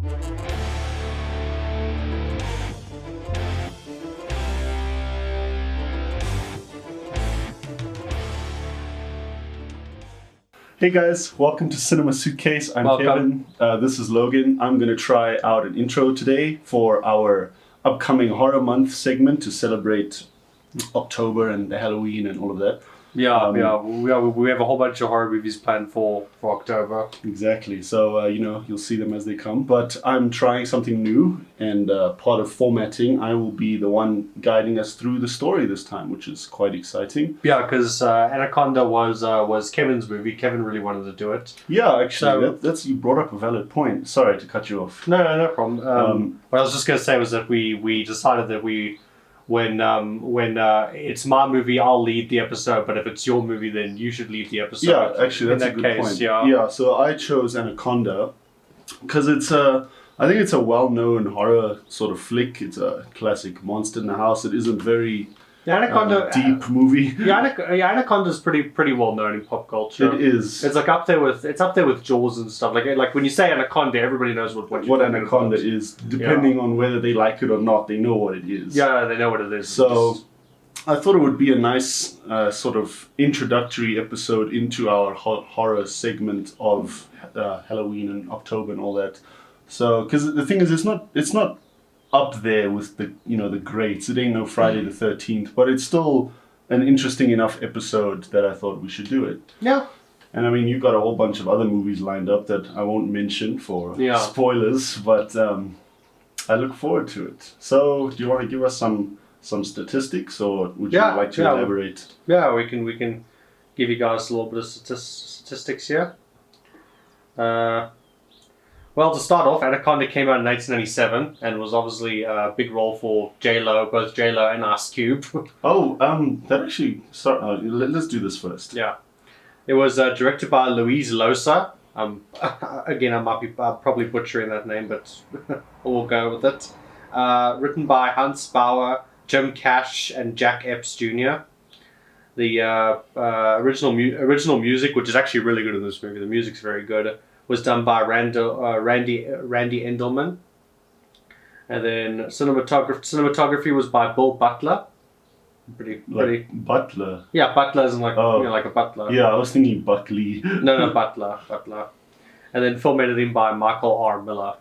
Hey guys, welcome to Cinema Suitcase. I'm Welcome. Kevin. This is Logan. I'm going to try out an intro today for our upcoming Horror Month segment to celebrate October and Halloween and all of that. We have a whole bunch of horror movies planned for October. Exactly. So, you'll see them as they come. But I'm trying something new, and part of formatting, I will be the one guiding us through the story this time, which is quite exciting. Yeah, because Anaconda was Kevin's movie. Kevin really wanted to do it. Yeah, actually, that's you brought up a valid point. Sorry to cut you off. No problem. What I was just going to say was that we decided that when it's my movie, I'll lead the episode, but if it's your movie, then you should lead the episode. Yeah, actually, that's a good point. Yeah, so I chose Anaconda because I think it's a well-known horror sort of flick. It's a classic monster in the house. It isn't very deep movie. Anaconda's pretty well known in pop culture. It is. It's like up there with Jaws and stuff. Like when you say Anaconda, everybody knows what Anaconda is. Depending on whether they like it or not, they know what it is. Yeah, they know what it is. So I thought it would be a nice sort of introductory episode into our horror segment of Halloween and October and all that. So, because the thing is, it's not up there with the greats. It ain't no Friday the 13th, but it's still an interesting enough episode that I thought we should do it. Yeah. And I mean, you've got a whole bunch of other movies lined up that I won't mention for spoilers, but I look forward to it. So, do you want to give us some statistics, or would you like to elaborate? Yeah, we can give you guys a little bit of statistics here. Well, to start off, Anaconda came out in 1997 and was obviously a big role for J-Lo, both J-Lo and Ice Cube. That actually... Sorry, let's do this first. Yeah. It was directed by Louise Losa. Again, I might be probably butchering that name, but we'll go with it. Written by Hans Bauer, Jim Cash, and Jack Epps Jr. The original music, which is actually really good in this movie, the music's very good, was done by Randy Endelman. And then cinematography was by Bill Butler. Pretty Butler. Yeah, Butler isn't like like a butler. Yeah, I was thinking Buckley. No, Butler. And then film editing by Michael R. Miller.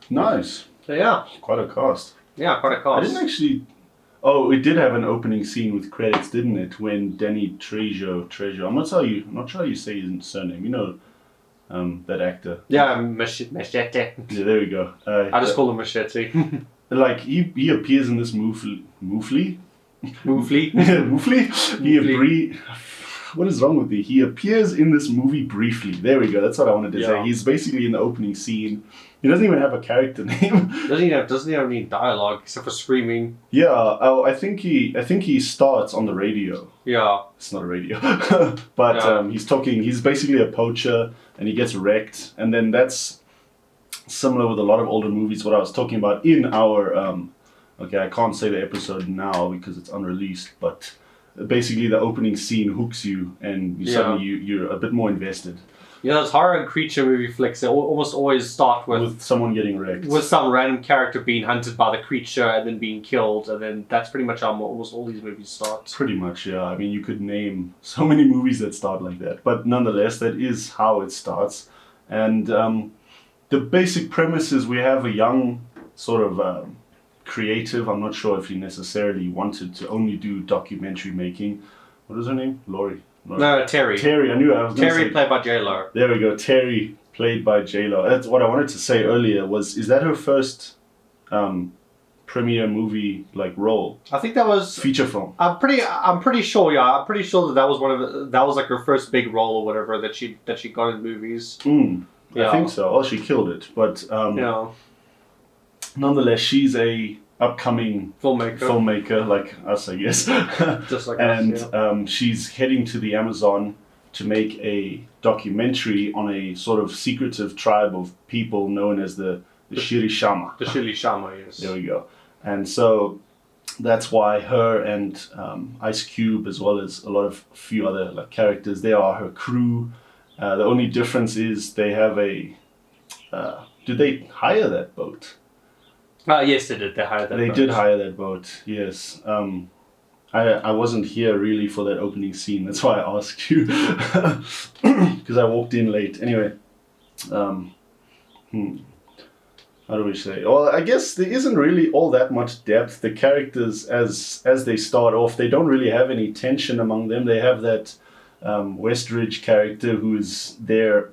Nice. So yeah, quite a cast. Yeah, quite a cast. I didn't actually. Oh, it did have an opening scene with credits, didn't it? When Danny Trejo. I'm not sure how you say his surname. You know, that actor. Yeah, Machete. Yeah, there we go. I just call him Machete. Like he appears in this Moofly. What is wrong with me? He appears in this movie briefly. There we go. That's what I wanted to say. He's basically in the opening scene. He doesn't even have a character name. Doesn't he have any dialogue except for screaming? Yeah. Oh, I think he starts on the radio. Yeah. It's not a radio, but he's talking. He's basically a poacher, and he gets wrecked. And then that's similar with a lot of older movies. What I was talking about in our I can't say the episode now because it's unreleased, but basically the opening scene hooks you, and suddenly you're a bit more invested. Yeah, those horror and creature movie flicks, they almost always start with someone getting wrecked. With some random character being hunted by the creature and then being killed, and then that's pretty much how almost all these movies start. Pretty much, yeah. I mean, you could name so many movies that start like that. But nonetheless, that is how it starts. And the basic premise is we have a young sort of creative. I'm not sure if he necessarily wanted to only do documentary making. What is her name? Laurie. No, Terry. Terry, I knew I was going to say. Terry played by J-Lo. There we go, Terry played by J-Lo. That's what I wanted to say earlier is that her first premiere movie role? I think that was feature film. I'm pretty sure, yeah. I'm pretty sure that was like her first big role or whatever that she got in movies. I think so. Well, she killed it, but nonetheless, she's a upcoming filmmaker like us, I guess. Just like and us, yeah. She's heading to the Amazon to make a documentary on a sort of secretive tribe of people known as the Shirishama. The Shirishama, yes. There we go. And so that's why her and Ice Cube, as well as a few other characters, they are her crew. The only difference is they have a did they hire that boat? Yes, they did. They hired that They boat. did hire that boat, yes. I wasn't here really for that opening scene. That's why I asked you. Because I walked in late. Anyway. How do we say? Well, I guess there isn't really all that much depth. The characters, as they start off, they don't really have any tension among them. They have that Westridge character who is their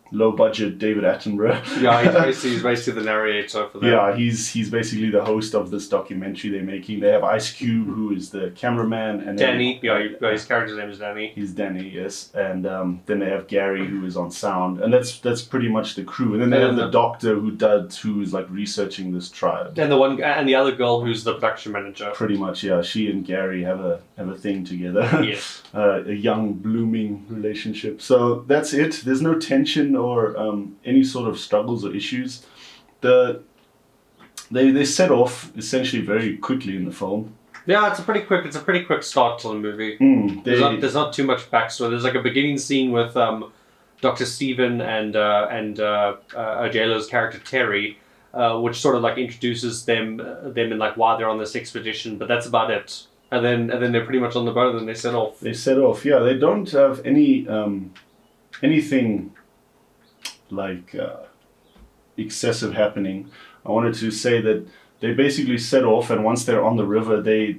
low-budget David Attenborough. Yeah, he's basically the narrator for them. Yeah, he's basically the host of this documentary they're making. They have Ice Cube, who is the cameraman, and Danny. His character's name is Danny. He's Danny, yes, and then they have Gary, who is on sound, and that's pretty much the crew. And then they have the doctor who's like researching this tribe. And the other girl who's the production manager. Pretty much, yeah. She and Gary have a thing together. Yes. A young blooming relationship. So that's it. There's no tension or any sort of struggles or issues. They set off essentially very quickly in the film. Yeah, it's a pretty quick start to the movie. There's not too much backstory. There's like a beginning scene with Dr. Stephen and J-Lo's character Terry, which sort of like introduces them and like why they're on this expedition. But that's about it. And then they're pretty much on the boat and then they set off. They set off. Yeah, they don't have any anything like excessive happening. I wanted to say that they basically set off, and once they're on the river, they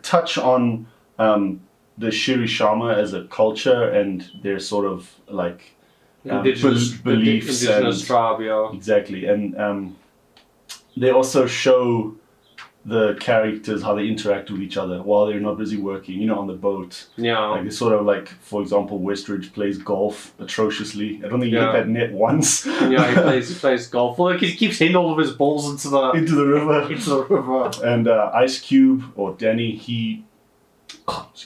touch on the Shirishama as a culture and their sort of like beliefs, indigenous tribe, yeah. Exactly, and they also show the characters how they interact with each other while they're not busy working, on the boat. Yeah. Like it's sort of like, for example, Westridge plays golf atrociously. I don't think he hit that net once. Yeah, he plays golf. Well, he keeps hitting all of his balls into the river. And Ice Cube, or Danny, he likes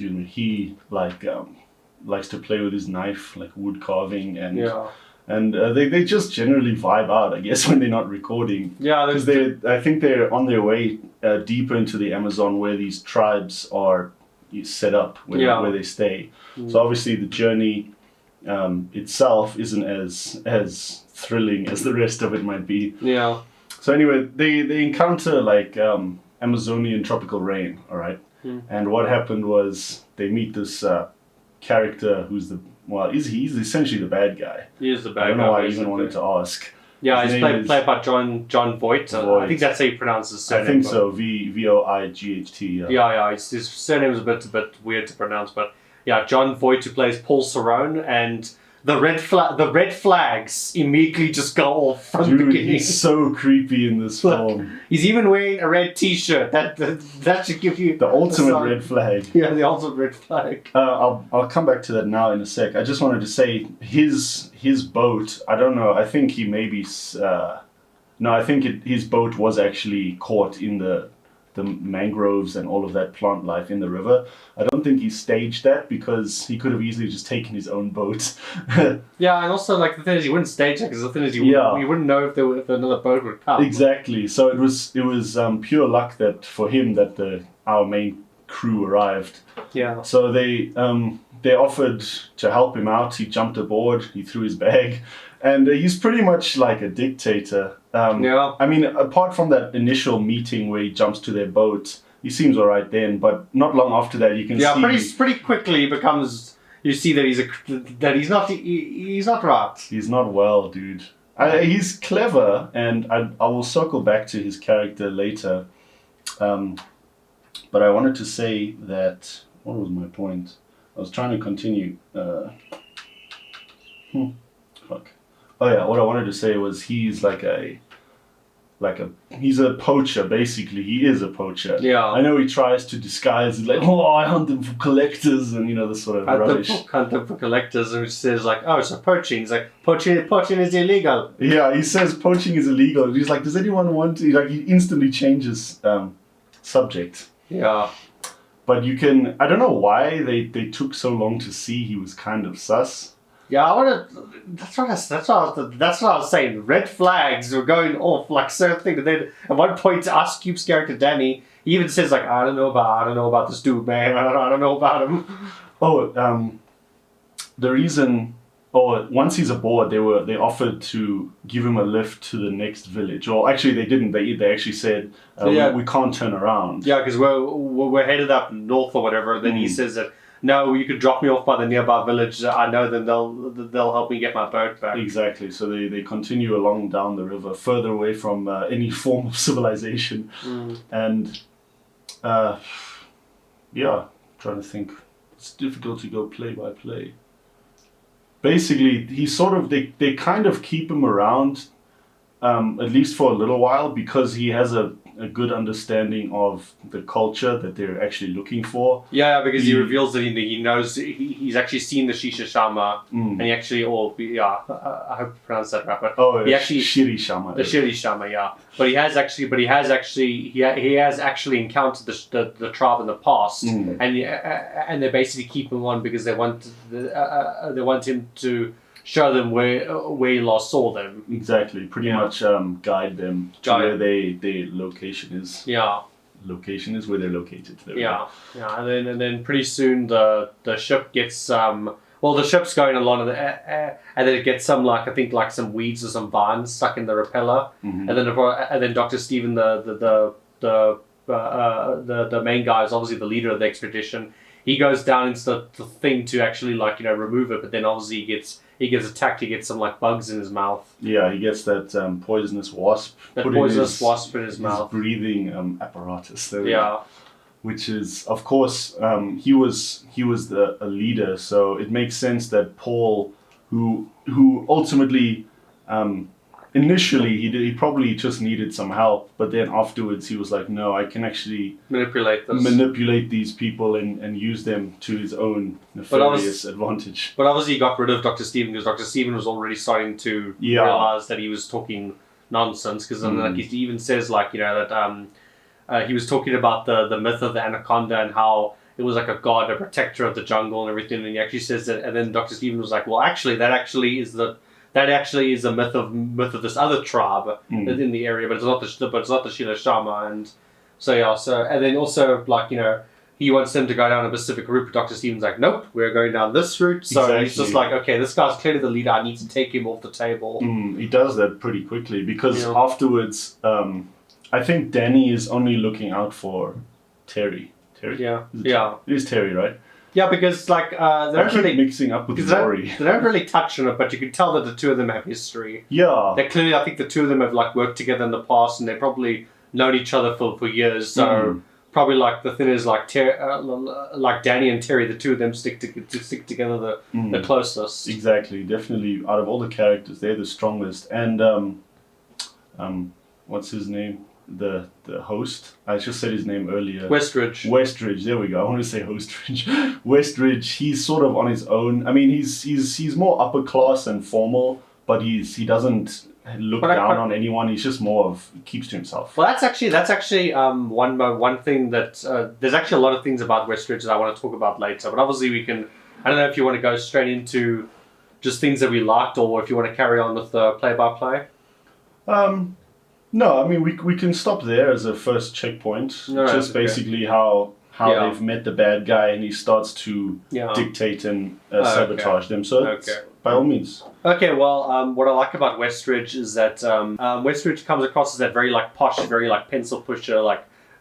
to play with his knife, like wood carving, and they just generally vibe out, I guess, when they're not recording. Yeah, because I think they're on their way deeper into the Amazon, where these tribes are set up, where they stay. So obviously the journey itself isn't as thrilling as the rest of it might be. Yeah. So anyway, they encounter like Amazonian tropical rain. All right, and what happened was they meet this character who's he's essentially the bad guy. He is the bad guy. I don't know why I even wanted to ask. Yeah, he's played by John Voight. I think that's how you pronounce his surname. I think so. Voight. Yeah. His surname is a bit weird to pronounce, but yeah, John Voight, who plays Paul Cerrone, and the red flags immediately just go off from the beginning. He's so creepy in this film. He's even wearing a red T-shirt. That should give you the ultimate red flag. Yeah, the ultimate red flag. I'll come back to that now in a sec. I just wanted to say his boat. I don't know. I think he maybe. I think his boat was actually caught in the mangroves and all of that plant life in the river. I don't think he staged that, because he could have easily just taken his own boat. Yeah, and also like the thing is, he wouldn't stage that, because the thing is, you wouldn't know if another boat would come. Exactly. So it was pure luck that for him that our main crew arrived. Yeah. So they offered to help him out. He jumped aboard. He threw his bag, and he's pretty much like a dictator. I mean, apart from that initial meeting where he jumps to their boat, he seems alright then. But not long after that, you can see. Yeah, pretty quickly becomes. You see that he's not right. He's not well, dude. He's clever, and I will circle back to his character later. But I wanted to say that. What was my point? I was trying to continue. Fuck. Oh yeah, what I wanted to say was he's he's a poacher, basically. He is a poacher. Yeah. I know he tries to disguise it, like, I hunt them for collectors, and this sort of rubbish. Hunt them for collectors, and he says like, so poaching. He's like, poaching is illegal. Yeah, he says poaching is illegal. He's like, does anyone want to? Like, he instantly changes subject. Yeah. But I don't know why they took so long to see he was kind of sus. Yeah, that's what I was saying. Red flags were going off like certain thing. And then at one point, Ice Cube's character Danny, he even says like, I don't know about this dude, man. I don't know about him. Oh, the reason or once he's aboard, they offered to give him a lift to the next village. Or actually, they didn't. They actually said we can't turn around. Yeah, because we're headed up north or whatever. And then he says that no, you could drop me off by the nearby village. I know then they'll help me get my boat back. Exactly. So they continue along down the river, further away from any form of civilization, and trying to think. It's difficult to go play by play. Basically, they kind of keep him around, at least for a little while, because he has a good understanding of the culture that they're actually looking for. Yeah, because he reveals that he knows he's actually seen the Shisha Shama, and he actually, I hope I pronounced that right. But he actually Shiri Shama. The Shiri Shama, yeah. But he has actually encountered the tribe in the past, and they basically keep him on because they want him to show them where he last saw them. Exactly, pretty much guide them to where their location is. Yeah. Location is where they're located. Yeah, and then pretty soon the ship gets the ship's going along and then it gets some some weeds or some vines stuck in the repeller, and then Dr. Stephen the main guy is obviously the leader of the expedition. He goes down into the thing to actually remove it, but then obviously he gets attacked. He gets some bugs in his mouth. Yeah, he gets that poisonous wasp. Wasp in his mouth. Breathing apparatus. There, which is, of course, he was a leader, so it makes sense that Paul, who ultimately, initially he probably just needed some help, but then afterwards he was like, no, I can actually manipulate these people and use them to his own nefarious advantage. But obviously he got rid of Dr. Stephen because Dr. Stephen was already starting to realize that he was talking nonsense, because he even says that he was talking about the myth of the Anaconda and how it was like a god, a protector of the jungle and everything, and he actually says that, and then Dr. Stephen was like, well, actually that actually is a myth of this other tribe in the area, but it's not the Shila Shama, and and then also he wants them to go down a specific route, but Dr. Stephen's like, nope, we're going down this route. So he's just like, okay, this guy's clearly the leader, I need to take him off the table. He does that pretty quickly because afterwards, I think Danny is only looking out for Terry. Terry? Yeah. It is Terry, right? Yeah, because they don't really mixing up with Rory. They don't really touch on it, but you can tell that the two of them have history. Yeah. They clearly, I think the two of them have worked together in the past, and they've probably known each other for years. So probably the thing is Danny and Terry, the two of them stick together the closest. Exactly, definitely. Out of all the characters, they're the strongest. And what's his name? The host. I just said his name earlier. Westridge. There we go. I want to say Hostridge. Westridge. He's sort of on his own. I mean, he's more upper class and formal, but he doesn't look down on anyone. He's just keeps to himself. Well, that's actually one thing that there's actually a lot of things about Westridge that I want to talk about later. But obviously we can. I don't know if you want to go straight into just things that we liked, or if you want to carry on with the play-by-play. No, I mean we can stop there as a first checkpoint. Basically how they've met the bad guy and he starts to dictate and sabotage them. So by all means. Okay, well, what I like about Westridge is that Westridge comes across as that very posh, very pencil pusher,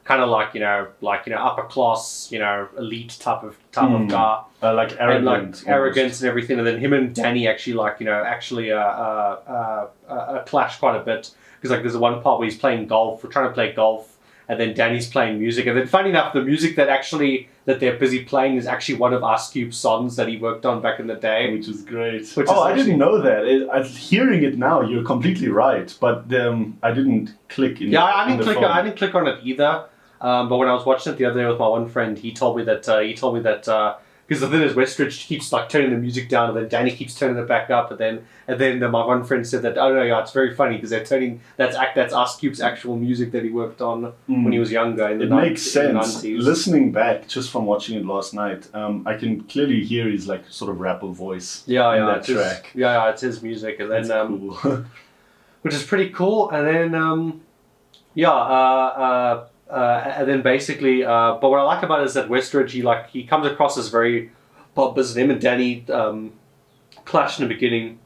kind of upper class, elite type of guy. Arrogant. And arrogance and everything. And then him and Danny actually clash quite a bit. Because there's one part where he's playing golf, we're trying to play golf, and then Danny's playing music. And then funny enough, the music that they're busy playing is actually one of Ice Cube's songs that he worked on back in the day. Which is great. I didn't know that. Hearing it now, you're completely right. But I didn't click in. Yeah, I didn't click on it either. But when I was watching it the other day with my one friend, he told me that because the thing is, Westridge keeps turning the music down, and then Danny keeps turning it back up, and then my one friend said that, oh no, yeah, it's very funny because they're turning that's Ice Cube's actual music that he worked on when he was younger. It makes sense. Listening back just from watching it last night, I can clearly hear his sort of rapper voice. In that track. It's his music, and then cool. which is pretty cool, and then and then basically, but what I like about it is that Westridge, he comes across as very pompous, and him and Danny, clash in the beginning.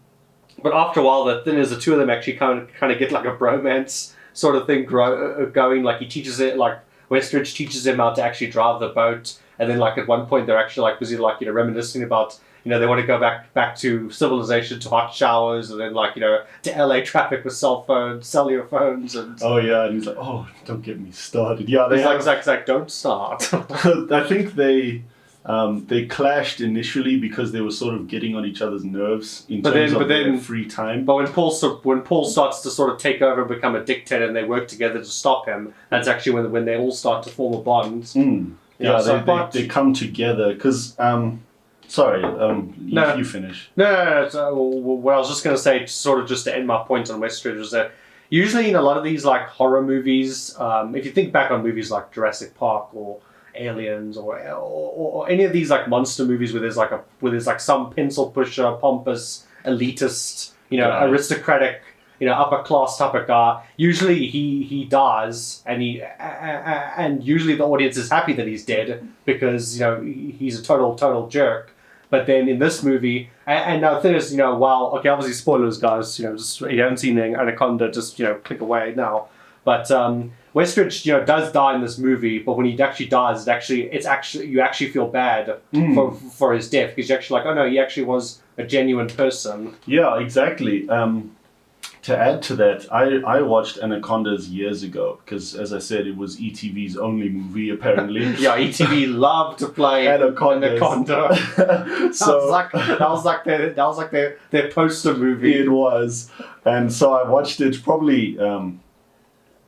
But after a while, the thing is, the two of them actually kind of get like a bromance sort of thing going. Like he teaches it, like Westridge teaches him how to actually drive the boat, and then like at one point they're actually like busy like reminiscing about they want to go back to civilization, to hot showers, and then like to LA traffic with cellular phones, and oh yeah, and he's like, oh, don't get me started. Yeah, he's like, don't start. I think they clashed initially because they were sort of getting on each other's nerves in terms of their free time. But when Paul starts to sort of take over and become a dictator, and they work together to stop him, that's actually when they all start to form a bond. Yeah, they come together because. Sorry, you finish. No. So, what I was just going to say, sort of just to end my point on Westridge, was that usually in a lot of these like horror movies, if you think back on movies like Jurassic Park or Aliens or any of these like monster movies where there's like some pencil pusher, pompous, elitist, aristocratic, upper class type of guy. Usually he dies, and usually the audience is happy that he's dead because he's a total jerk. But then in this movie, and now the thing is, okay, obviously spoilers, guys. Just if you haven't seen Anaconda, just click away now. But Westridge, does die in this movie, but when he actually dies, you actually feel bad for his death because you're actually like, oh no, he actually was a genuine person. Yeah, exactly. To add to that, I watched Anacondas years ago because, as I said, it was ETV's only movie apparently. Yeah, ETV loved to play Anaconda. So that was like their poster movie. It was, and so I watched it probably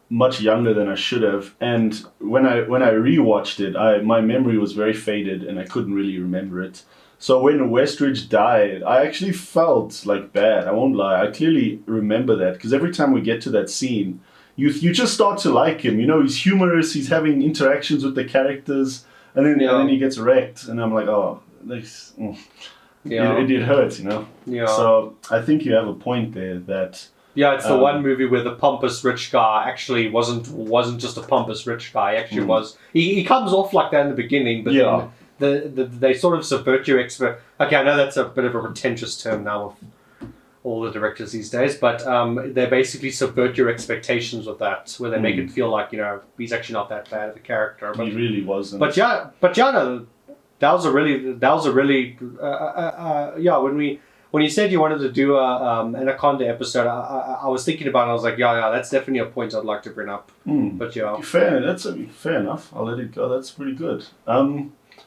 much younger than I should have. And when I rewatched it, my memory was very faded and I couldn't really remember it. So when Westridge died, I actually felt like bad. I won't lie. I clearly remember that because every time we get to that scene, you just start to like him. He's humorous. He's having interactions with the characters, and then he gets wrecked. And I'm like, oh, this. It hurts, Yeah. So I think you have a point there that. Yeah, it's the one movie where the pompous rich guy actually wasn't just a pompous rich guy. He actually was. He comes off like that in the beginning, but then. They sort of subvert your Okay, I know that's a bit of a pretentious term now with all the directors these days, but they basically subvert your expectations with that, where they make it feel like he's actually not that bad of a character. But he really wasn't. But no, that was a really when you said you wanted to do a Anaconda episode, I was thinking about it. I was like, yeah, that's definitely a point I'd like to bring up. But yeah, fair enough. I'll let it go. That's pretty good.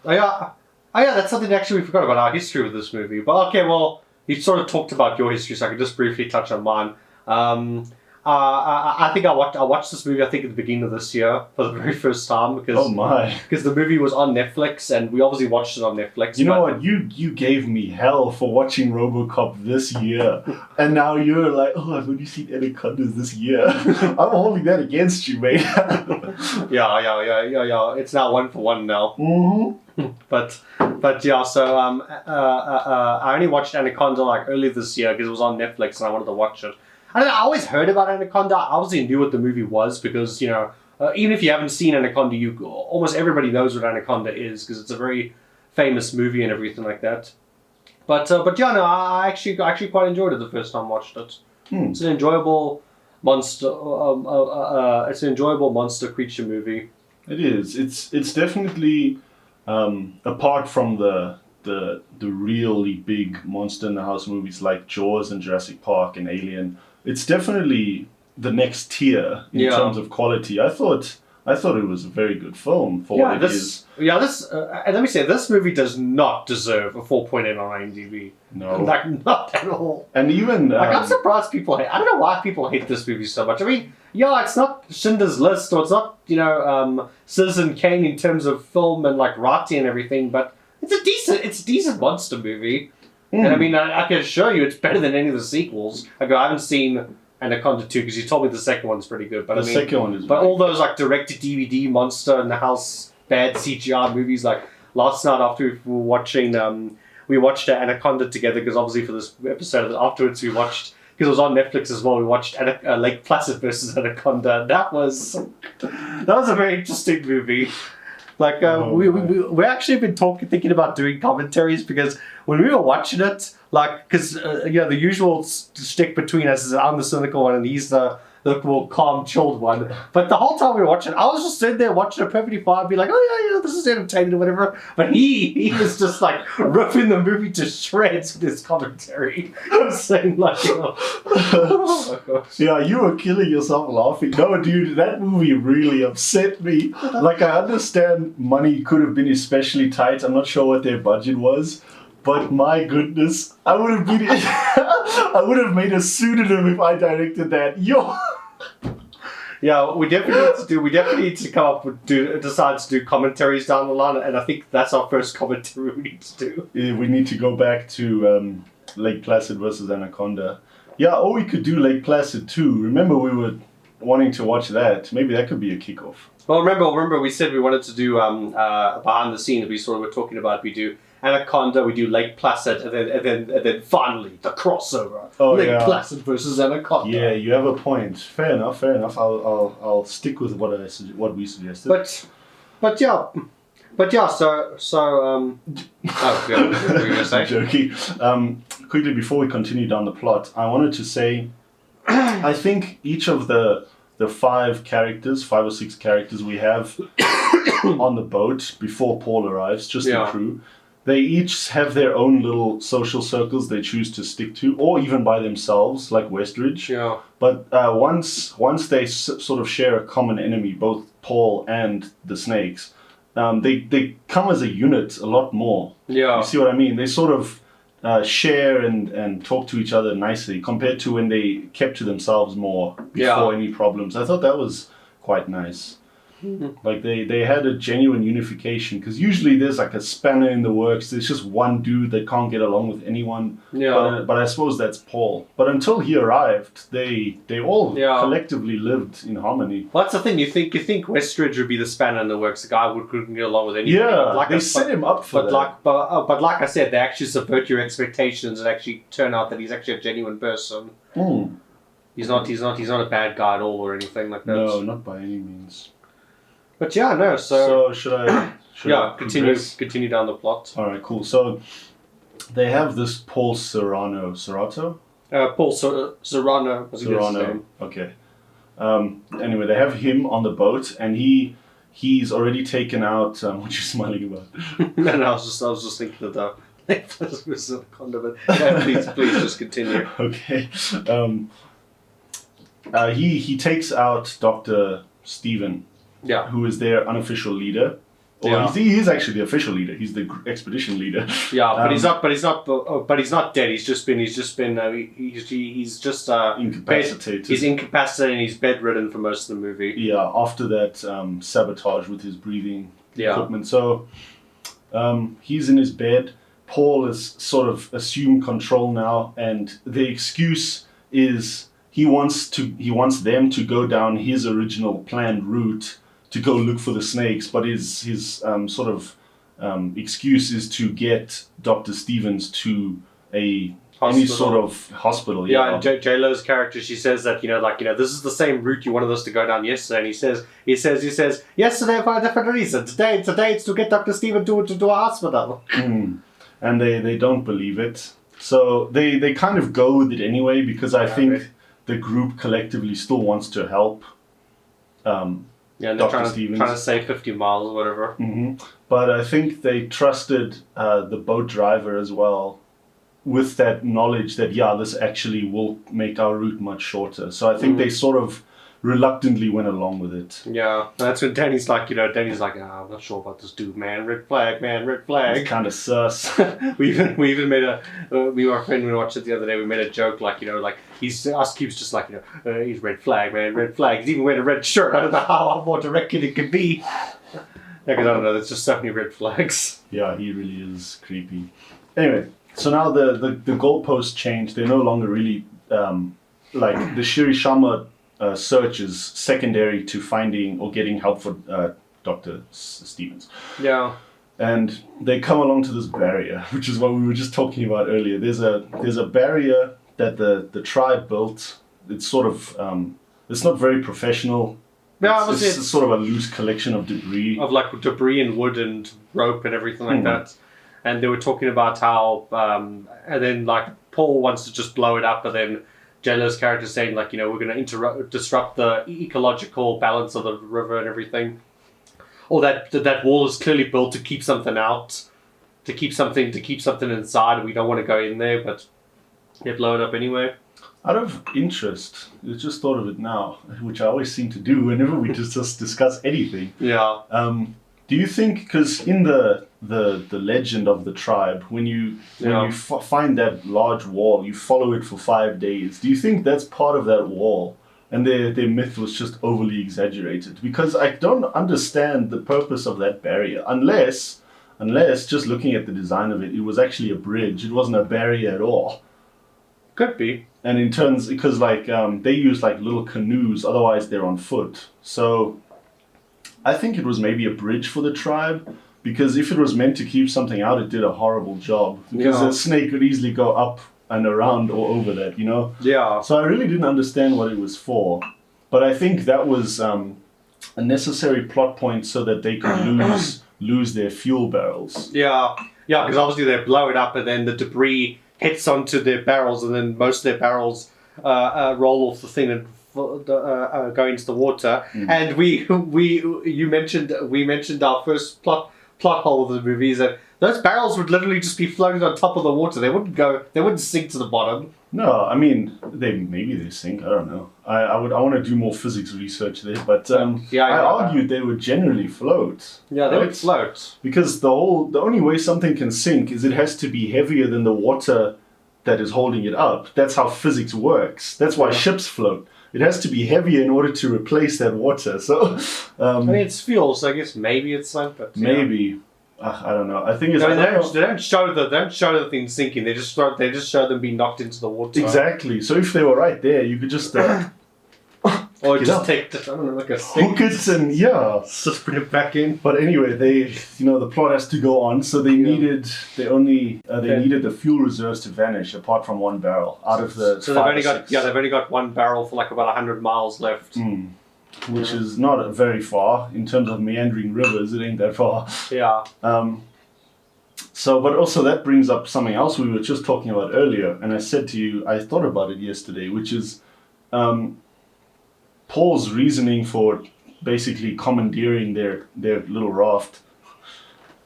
Oh yeah, that's something actually we forgot about our history with this movie. But okay, well, you sort of talked about your history, so I can just briefly touch on mine. I think I watched this movie, I think, at the beginning of this year for the very first time because the movie was on Netflix and we obviously watched it on Netflix. You know what? You gave me hell for watching RoboCop this year, and now you're like, oh, I've only seen Anacondas this year. I'm holding that against you, mate. Yeah. It's now 1-for-1 now. Mm-hmm. But yeah, so I only watched Anaconda like earlier this year because it was on Netflix and I wanted to watch it. I always heard about Anaconda. I obviously knew what the movie was because, even if you haven't seen Anaconda, almost everybody knows what Anaconda is because it's a very famous movie and everything like that. But yeah, no, I actually quite enjoyed it the first time I watched it. It's an enjoyable monster. It's an enjoyable monster creature movie. It is. It's definitely apart from the really big monster in the house movies like Jaws and Jurassic Park and Alien. It's definitely the next tier in terms of quality. I thought it was a very good film for what it is. Yeah, and let me say, this movie does not deserve a 4.8 on IMDb. No. Not at all. And even... I'm surprised people hate... I don't know why people hate this movie so much. I mean, it's not Schindler's List or it's not, Citizen Kane in terms of film and like writing and everything, but it's a decent monster movie. And I mean, I can assure you it's better than any of the sequels. I haven't seen Anaconda 2 because you told me the second one's pretty good. But the second one is. But all those like direct-to-DVD monster in the house bad CGI movies, like last night after we were watching, we watched Anaconda together because obviously for this episode afterwards we watched, because it was on Netflix as well, we watched Lake Placid versus Anaconda. And that was a very interesting movie. Like we actually been thinking about doing commentaries because when we were watching it, like, because the usual stick between us is I'm the cynical one and he's the more calm, chilled one. But the whole time we were watching, I was just sitting there watching it perfectly fine, be like, oh yeah, this is entertaining or whatever. But he was just like ripping the movie to shreds with his commentary, saying like, oh my gosh. Yeah, you were killing yourself laughing. No, dude, that movie really upset me. Like, I understand money could have been especially tight. I'm not sure what their budget was. But my goodness, I would have been... I would have made a pseudonym if I directed that. Yo! Yeah, we definitely need to come up with decide to do commentaries down the line, and I think that's our first commentary we need to do. Yeah, we need to go back to Lake Placid versus Anaconda. Yeah, or we could do Lake Placid too. Remember we were wanting to watch that. Maybe that could be a kickoff. Well, remember we said we wanted to do behind the scenes. We sort of were talking about we do Anaconda, we do Lake Placid, and then finally the crossover. Lake Placid versus Anaconda. Yeah, you have a point. Fair enough. I'll stick with what we suggested. But yeah. Oh, yeah, what were you gonna say? Jokey. Quickly before we continue down the plot, I wanted to say, I think each of the 5 or 6 characters we have on the boat before Paul arrives, just the crew. They each have their own little social circles they choose to stick to, or even by themselves, like Westridge. Yeah. But once they sort of share a common enemy, both Paul and the snakes, they come as a unit a lot more. Yeah. You see what I mean? They sort of share and talk to each other nicely compared to when they kept to themselves more before any problems. I thought that was quite nice. Mm-hmm. Like they had a genuine unification, because usually there's like a spanner in the works. There's just one dude that can't get along with anyone. Yeah. But I suppose that's Paul. But until he arrived, they all collectively lived in harmony. Well, that's the thing. You think Westridge would be the spanner in the works, the guy who couldn't get along with anyone. Yeah, they set him up for that. But like I said, they actually subvert your expectations and actually turn out that he's actually a genuine person. Mm. He's not a bad guy at all or anything like that. No, not by any means. But yeah, no. So should I continue down the plot. All right, cool. So they have this Paul Serrano. Paul Serrano. Was his name? Okay. Anyway, they have him on the boat, and he's already taken out. What you smiling about? No, I was just thinking of that. Anaconda, but yeah, please just continue. Okay. He takes out Dr. Stephen. Yeah. Who is their unofficial leader? He is actually the official leader. He's the expedition leader. Yeah, but he's not dead. He's just incapacitated. He's incapacitated and he's bedridden for most of the movie. Yeah, after that sabotage with his breathing equipment. So he's in his bed. Paul has sort of assumed control now, and the excuse is he wants them to go down his original planned route to go look for the snakes, but his excuse is to get Dr. Stevens to any sort of hospital. Yeah, and J-Lo's character, she says that, this is the same route you wanted us to go down yesterday, and he says, yesterday for a different reason. Today it's to get Dr. Stevens to a hospital. And they don't believe it. So they kind of go with it anyway, because I think the group collectively still wants to help. Yeah, and they're trying to save 50 miles or whatever. Mm-hmm. But I think they trusted the boat driver as well, with that knowledge that, this actually will make our route much shorter. So I think they sort of reluctantly went along with it. Yeah, and that's when Danny's like, I'm not sure about this dude, man. Red flag, man, red flag. It's kind of sus. we even made me and our friend, when we watched it the other day, we made a joke, he's just like, he's red flag, man, red flag. He's even wearing a red shirt. I don't know how more direct it could be. Yeah, because I don't know, there's just so many red flags. Yeah, he really is creepy. Anyway, so now the goalposts change. They're no longer really, the Shirishama search is secondary to finding or getting help for Dr. Stevens. Yeah. And they come along to this barrier, which is what we were just talking about earlier. There's a barrier that the tribe built. It's sort of it's not very professional. Yeah, it's sort of a loose collection of debris. Of debris and wood and rope and everything like that. and they were talking about how, and then like Paul wants to just blow it up, but then J-Lo's character saying like, we're going to disrupt the ecological balance of the river and everything, or that wall is clearly built to keep something out, to keep something inside. We don't want to go in there, but they blow it up anyway. Out of interest, I just thought of it now, which I always seem to do whenever we just discuss anything. Yeah. Do you think, because in the legend of the tribe, when you find that large wall, you follow it for 5 days. Do you think that's part of that wall, and their myth was just overly exaggerated? Because I don't understand the purpose of that barrier, unless just looking at the design of it, it was actually a bridge. It wasn't a barrier at all. Could be. And in terms, because they use like little canoes, otherwise they're on foot. So I think it was maybe a bridge for the tribe, because if it was meant to keep something out, it did a horrible job. Because a snake could easily go up and around or over that, Yeah. So I really didn't understand what it was for. But I think that was a necessary plot point so that they could lose their fuel barrels. Yeah, because obviously they blow it up and then the debris hits onto their barrels, and then most of their barrels roll off the thing and go into the water. And we mentioned our first plot hole of the movie is that those barrels would literally just be floating on top of the water. They wouldn't sink to the bottom. No, I mean maybe they sink. I don't know. I want to do more physics research there, but I argued they would generally float. Yeah, they would float because the only way something can sink is it has to be heavier than the water that is holding it up. That's how physics works. That's why ships float. It has to be heavier in order to replace that water. So I mean, it's fuel, so I guess maybe it's sunk, but maybe. I don't know. I think it's. They don't show the thing sinking. They just show them being knocked into the water. Exactly. So if they were right there, you could just or just take like a stick, hook it and just put it back in. But anyway, the plot has to go on. So they needed they needed the fuel reserves to vanish apart from one barrel out of the. So they've only got one barrel for like about 100 miles left. Which is not very far in terms of meandering rivers. It ain't that far. Yeah. So, but also that brings up something else we were just talking about earlier, and I said to you, I thought about it yesterday, which is Paul's reasoning for basically commandeering their little raft.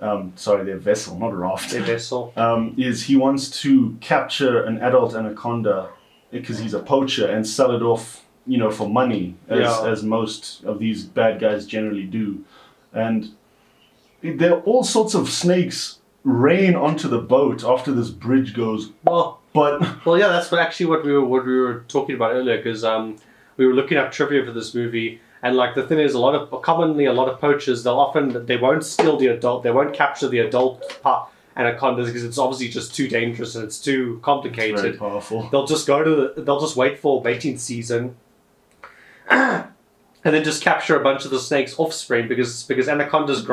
Their vessel, not a raft. Their vessel. Is he wants to capture an adult anaconda because he's a poacher and sell it off, for money, as most of these bad guys generally do. And there are all sorts of snakes rain onto the boat after this bridge goes. Well, that's actually what we were talking about earlier, because we were looking up trivia for this movie, and like the thing is, commonly a lot of poachers, they won't steal the adult, they won't capture the adult anacondas because it's obviously just too dangerous and it's too complicated. It's very powerful. They'll just wait for mating season. And then just capture a bunch of the snake's offspring because anacondas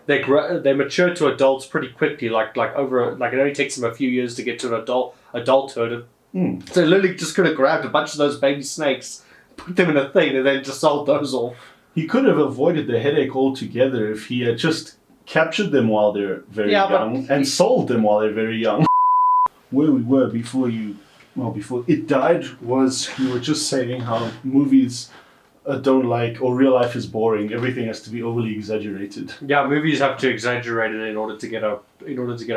they mature to adults pretty quickly. Like it only takes them a few years to get to an adulthood. So literally just could have grabbed a bunch of those baby snakes, put them in a thing, and then just sold those off. He could have avoided the headache altogether if he had just captured them while they're very young and sold them while they're very young. Where we were before it died was we were just saying how movies don't like, or real life is boring. Everything has to be overly exaggerated. Yeah, movies have to exaggerate it in order to get a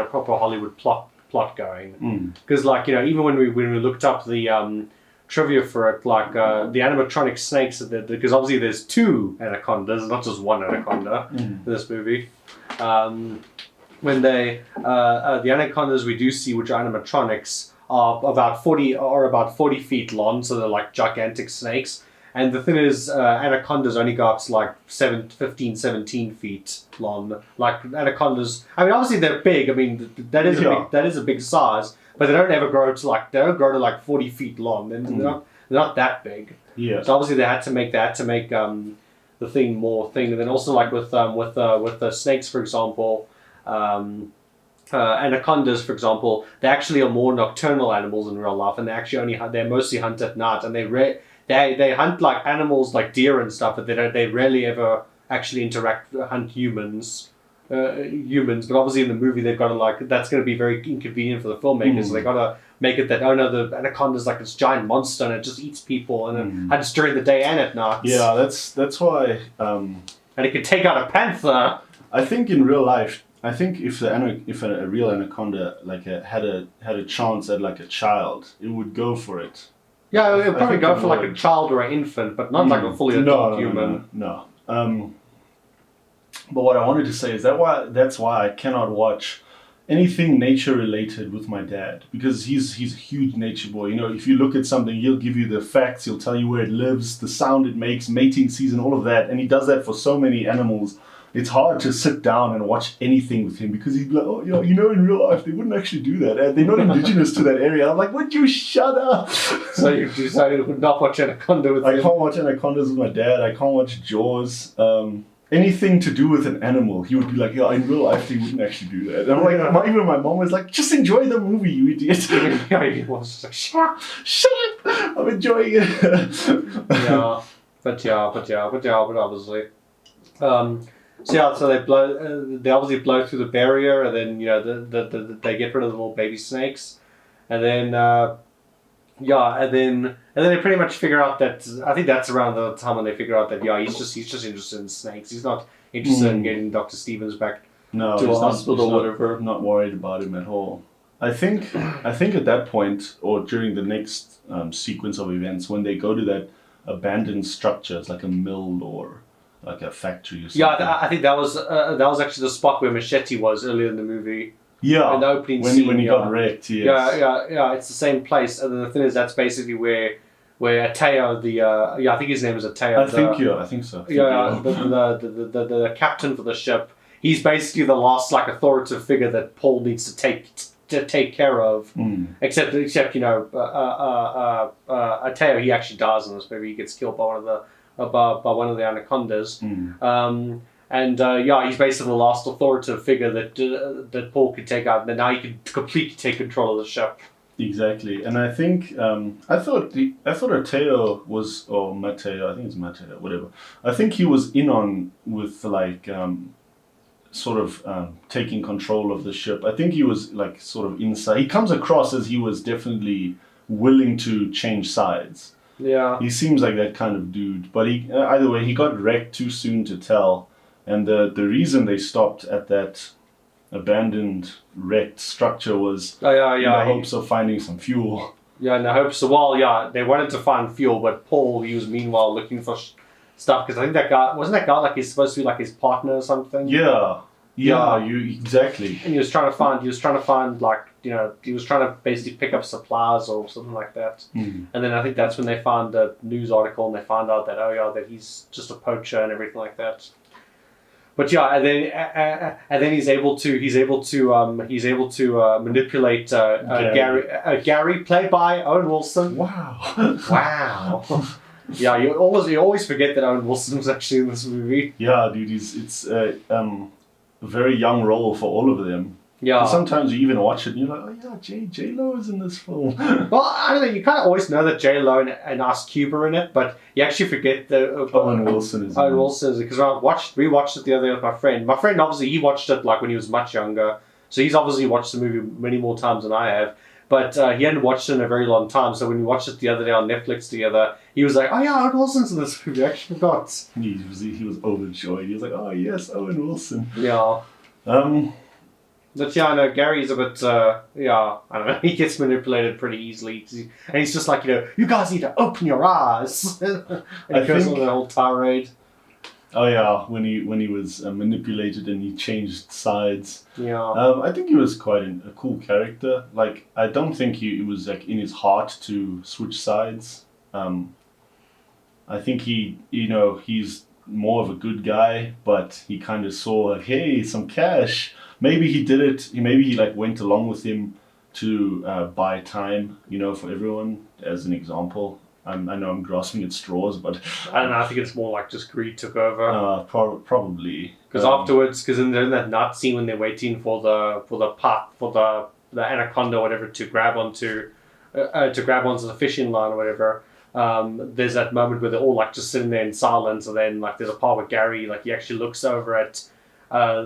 proper Hollywood plot going. Because even when we looked up the trivia for it, the animatronic snakes, because obviously there's two anacondas, not just one anaconda in this movie. When the anacondas we do see, which are animatronics, are about 40 feet long, so they're like gigantic snakes. And the thing is, anacondas only go up to like 15, 17 feet long. Like anacondas, I mean, obviously they're big. I mean, that is a big size, but they don't grow to like 40 feet long. They're not that big. Yeah. So obviously they had to make the thing more thing. And then also like with the snakes, for example, anacondas, for example, they actually are more nocturnal animals in real life, and they mostly hunt at night, and they hunt like animals like deer and stuff, but they rarely ever actually hunt humans. humans, but obviously in the movie they've got to that's going to be very inconvenient for the filmmakers. So they got to make it that the anaconda's like this giant monster and it just eats people, and it's during the day and at night. Yeah, that's why. And it could take out a panther. I think in real life, if a real anaconda had a chance at like a child, it would go for it. Yeah, it would probably go for like a child or an infant, but not like a fully adult human. No. But what I wanted to say is that's why I cannot watch anything nature related with my dad, because he's a huge nature boy. You know, if you look at something, he'll give you the facts, he'll tell you where it lives, the sound it makes, mating season, all of that, and he does that for so many animals. It's hard to sit down and watch anything with him because he'd be like, oh, yeah, in real life they wouldn't actually do that. And they're not indigenous to that area. I'm like, would you shut up? So you've decided you would not watch Anaconda with him? I can't watch Anacondas with my dad. I can't watch Jaws. Anything to do with an animal, he would be like, yeah, in real life they wouldn't actually do that. And I'm like, even my mom was like, just enjoy the movie, you idiot. Yeah, he was like, shut up, I'm enjoying it. But obviously. So they obviously blow through the barrier, and then they get rid of the little baby snakes, and then and then they pretty much figure out that, I think that's around the time when they figure out that he's just interested in snakes. He's not interested in getting Dr. Stevens back to a hospital or whatever. Not worried about him at all. I think at that point, or during the next sequence of events, when they go to that abandoned structure, it's like a mill or like a factory or something. Yeah, I think that was actually the spot where Machete was earlier in the movie. Yeah, in the opening scene, when he got wrecked. Yes. Yeah. It's the same place, and then the thing is, that's basically where Ateo, I think his name is Ateo. I think so. The captain for the ship. He's basically the last like authoritative figure that Paul needs to take care of. Except Ateo, he actually dies in this movie. He gets killed by one of the anacondas. He's basically the last authoritative figure that Paul could take out, and then now he can completely take control of the ship. Exactly, and I think I thought Mateo was, or Mateo, I think it's Mateo, whatever. I think he was in on with taking control of the ship. I think he was like sort of inside. He comes across as he was definitely willing to change sides. Yeah, he seems like that kind of dude. But either way, he got wrecked too soon to tell. And the reason they stopped at that abandoned, wrecked structure was in the hopes of finding some fuel. Yeah, in the hopes of, they wanted to find fuel, but Paul, he was meanwhile looking for stuff, because I think that guy, wasn't that guy like he's supposed to be like his partner or something? Yeah, exactly. And he was trying to find like, he was trying to basically pick up supplies or something like that. And then I think that's when they found the news article and they found out that, that he's just a poacher and everything like that. But and then he's able to manipulate Gary, played by Owen Wilson. Wow. Yeah, you always forget that Owen Wilson was actually in this movie. Yeah, dude, it's a very young role for all of them. Yeah. And sometimes you even watch it and you're like, oh yeah, J-Lo is in this film. Well, I don't know, you kind of always know that J-Lo and Ice Cube are in it, but you actually forget that Owen Wilson is in it. Owen Wilson is it, because we watched it the other day with my friend. My friend, obviously, he watched it like when he was much younger, so he's obviously watched the movie many more times than I have, but he hadn't watched it in a very long time, so when we watched it the other day on Netflix together, he was like, oh yeah, Owen Wilson's in this movie, I actually forgot. He was overjoyed. He was like, oh yes, Owen Wilson. Yeah. But I know Gary's a bit, I don't know, he gets manipulated pretty easily. And he's just like, you guys need to open your eyes. And he goes on the whole tirade. Oh yeah, when he was manipulated and he changed sides. Yeah. I think he was quite a cool character. Like, I don't think it was like in his heart to switch sides. I think he's more of a good guy, but he kind of saw like, hey, some cash. Maybe he did it. Maybe he went along with him to buy time, for everyone as an example. I know I'm grasping at straws, but I don't know. I think it's more like just greed took over. Probably. Because afterwards, because in that nut scene when they're waiting for the anaconda or whatever to grab onto the fishing line or whatever. There's that moment where they're all just sitting there in silence, and then there's a part where Gary he actually looks over at I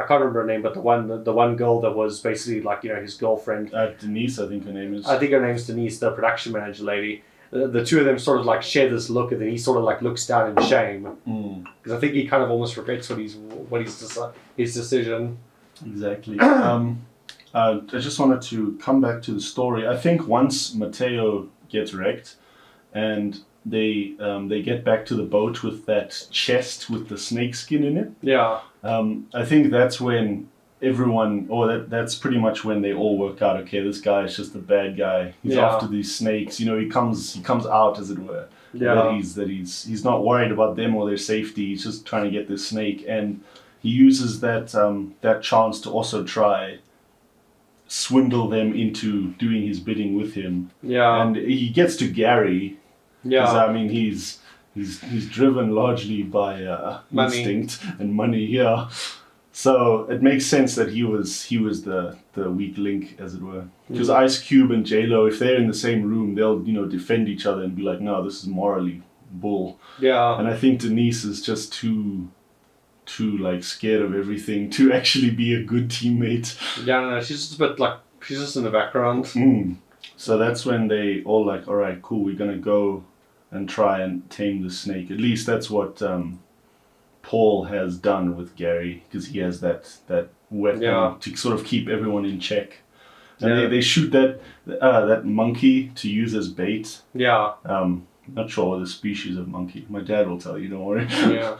can't remember her name, but the one girl that was basically like his girlfriend. Denise, I think her name is. I think her name's Denise, the production manager lady. The two of them sort of like share this look, and then he sort of like looks down in shame because I think he kind of almost regrets his decision. Exactly. I just wanted to come back to the story. I think once Matteo gets wrecked, and they get back to the boat with that chest with the snake skin in it. Yeah. I think that's when everyone, that's pretty much when they all work out. Okay, this guy is just a bad guy. He's after these snakes. He comes out, as it were. Yeah. That he's not worried about them or their safety. He's just trying to get this snake, and he uses that chance to also try swindle them into doing his bidding with him. Yeah. And he gets to Gary. Yeah. Because I mean he's driven largely by instinct and money here. So it makes sense that he was the weak link, as it were. Because Ice Cube and J-Lo, if they're in the same room, they'll defend each other and be like, no, this is morally bull. Yeah. And I think Denise is just too like scared of everything to actually be a good teammate. Yeah, no, she's just a bit like she's just in the background. So that's when they all like, all right, cool, we're gonna go and try and tame the snake. At least that's what Paul has done with Gary, because he has that weapon to sort of keep everyone in check. And they shoot that monkey to use as bait. Yeah. Not sure what the species of monkey. My dad will tell you, don't worry. Yeah.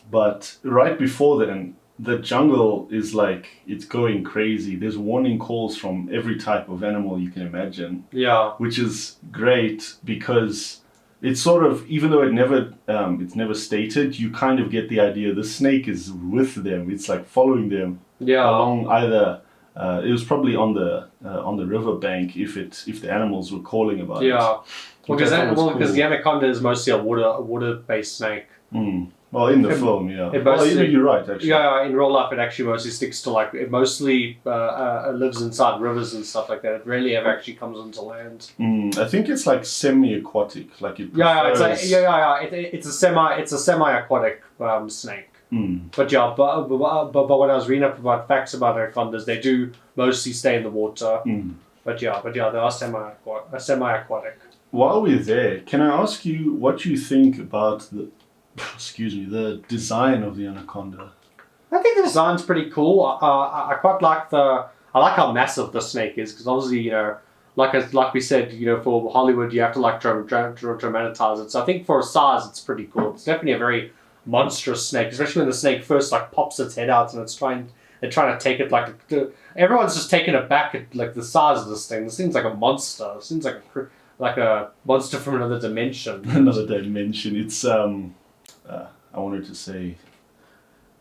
But right before then, the jungle is like, it's going crazy. There's warning calls from every type of animal you can imagine. Yeah. Which is great because it's sort of, even though it's never stated, you kind of get the idea the snake is with them. It's like following them along either. It was probably on the riverbank if the animals were calling about it. Yeah. Because cool. The Anaconda is mostly a water-based snake. Well, in the film, yeah. You're right, actually. Yeah, in real life, it actually mostly sticks to it mostly lives inside rivers and stuff like that. It rarely ever actually comes onto land. I think it's like semi-aquatic, like it. It's a semi-aquatic snake. But when I was reading up about facts about anacondas, they do mostly stay in the water. But they are semi-aquatic. While we're there, can I ask you what you think about the design of the anaconda? I think the design's pretty cool. I quite like how massive the snake is, because obviously, like we said, for Hollywood you have to dramatize it. So I think for a size it's pretty cool. It's definitely a very monstrous snake, especially when the snake first pops its head out and they're trying to take it everyone's just taken aback at the size of this thing. This seems like a monster. It seems like a monster from another dimension. Another dimension. It's I wanted to say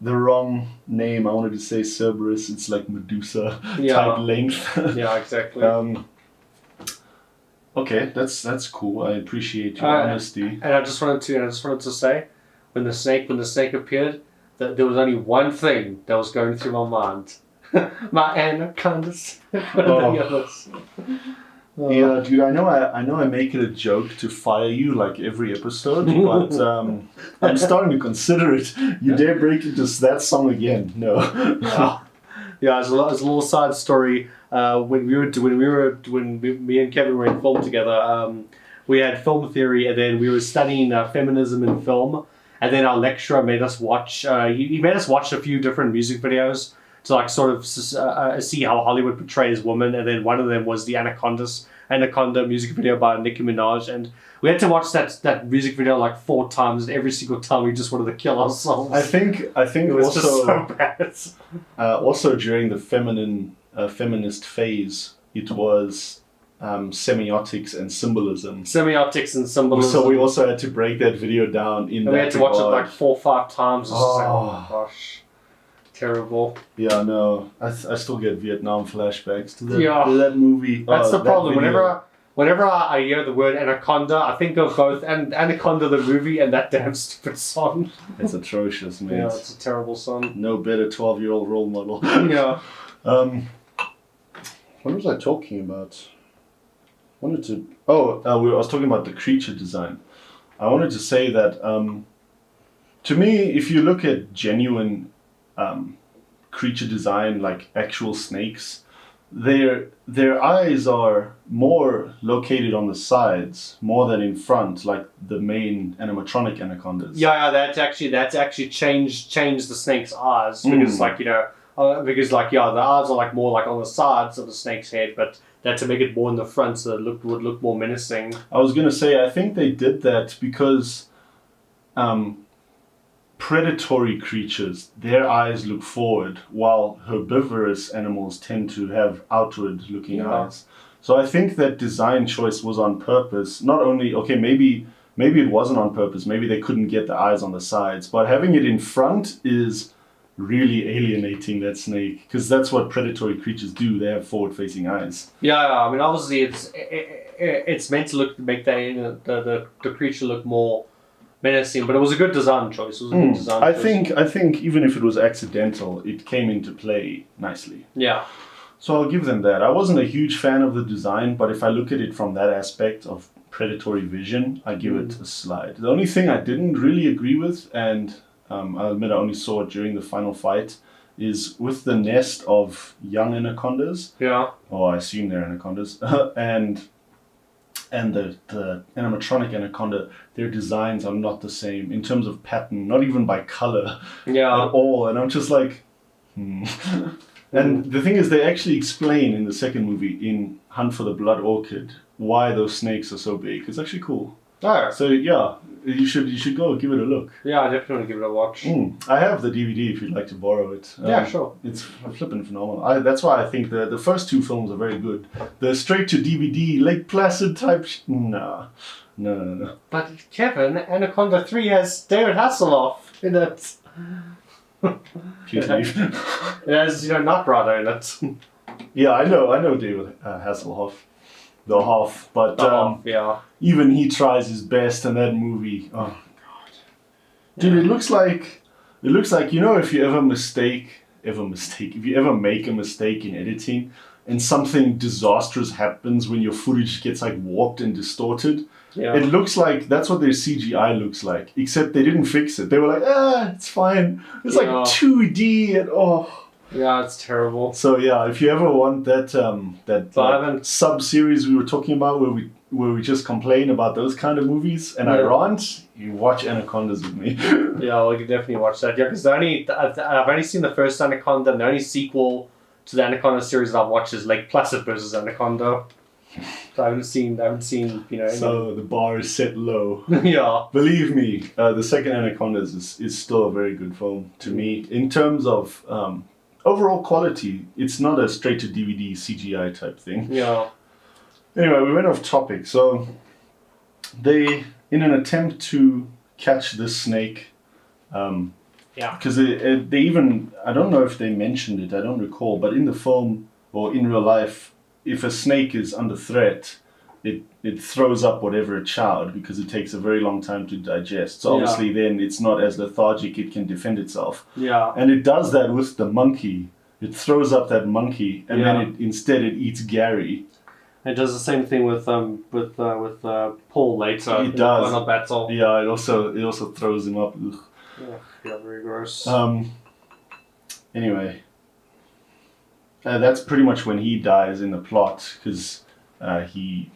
the wrong name. I wanted to say Cerberus. It's like Medusa type length. Yeah, exactly. Okay, that's cool. I appreciate your honesty. And I just wanted to say, when the snake appeared, that there was only one thing that was going through my mind. My anaconda. Yeah, dude. I know. I make it a joke to fire you every episode, but I'm starting to consider it. You dare break into that song again? No. Yeah. As a little side story. When me and Kevin were in film together, we had film theory, and then we were studying feminism in film. And then our lecturer made us watch. He made us watch a few different music videos to sort of see how Hollywood portrays women. And then one of them was the Anaconda music video by Nicki Minaj, and we had to watch that music video 4 times, and every single time we just wanted to kill ourselves. I think it was also just so bad. Also during the feminist phase, it was semiotics and symbolism. So we also had to break that video down in that. We had to watch it 4 or 5 times. It's just oh my gosh, terrible. Yeah, no, I still get Vietnam flashbacks to that movie. That's the problem. Whenever I hear the word Anaconda, I think of both Anaconda the movie and that damn stupid song. It's atrocious, man. Yeah, it's a terrible song. No better 12-year-old role model. Yeah. What was I talking about? I was talking about the creature design. I wanted to say that To me, if you look at genuine creature design, like actual snakes, their eyes are more located on the sides more than in front, like the main animatronic anacondas. Yeah, that's actually changed the snake's eyes because like the eyes are like more like on the sides of the snake's head, but that to make it more in the front so that it would look more menacing. I was gonna say I think they did that because predatory creatures, their eyes look forward, while herbivorous animals tend to have outward-looking eyes. So I think that design choice was on purpose. Not only, okay, maybe it wasn't on purpose. Maybe they couldn't get the eyes on the sides, but having it in front is really alienating that snake, because that's what predatory creatures do. They have forward-facing eyes. Yeah, I mean, obviously it's meant to make the creature look more menacing, but it was a good design choice. It was a good design choice. I think even if it was accidental, it came into play nicely. Yeah. So I'll give them that. I wasn't a huge fan of the design, but if I look at it from that aspect of predatory vision, I give it a slide. The only thing I didn't really agree with, and I'll admit I only saw it during the final fight, is with the nest of young anacondas. Yeah. Or I assume they're anacondas. and the animatronic anaconda, their designs are not the same in terms of pattern, not even by color at all. And I'm just like, And the thing is, they actually explain in the second movie, in Hunt for the Blood Orchid, why those snakes are so big. It's actually cool. Oh. So yeah, you should go give it a look. Yeah, I definitely want to give it a watch. I have the DVD if you'd like to borrow it. Yeah, sure. It's flippin' phenomenal. That's why I think the first two films are very good. The straight to DVD, Lake Placid type No. But Kevin, Anaconda 3 has David Hasselhoff in it. Please leave. It has, Knight Rider in it. Yeah, I know David Hasselhoff. The Hoff, but even he tries his best in that movie. Oh god, dude! It looks like if you ever make a mistake in editing and something disastrous happens when your footage gets like warped and distorted. Yeah. It looks like that's what their CGI looks like, except they didn't fix it. They were like, it's fine. It's like 2D and Yeah, it's terrible. So yeah, if you ever want that sub series we were talking about, where we just complain about those kind of movies, and I rant, you watch Anacondas with me. Yeah, we could definitely watch that. Yeah, because I've only seen the first Anaconda, and the only sequel to the Anaconda series that I've watched is Lake Placid versus Anaconda. So I haven't seen. So the bar is set low. Yeah. Believe me, the second Anacondas is still a very good film to me in terms of. Overall quality, it's not a straight to DVD CGI type thing. Yeah. Anyway, we went off topic. So they, in an attempt to catch this snake, because they even, I don't know if they mentioned it, I don't recall, but in the film or in real life, if a snake is under threat, it throws up whatever it chowed because it takes a very long time to digest. So obviously then it's not as lethargic, it can defend itself. Yeah. And it does that with the monkey. It throws up that monkey and then instead it eats Gary. It does the same thing with Paul later. It does. Final battle. Yeah, it also throws him up. Ugh. Yeah, very gross. Anyway, that's pretty much when he dies in the plot because he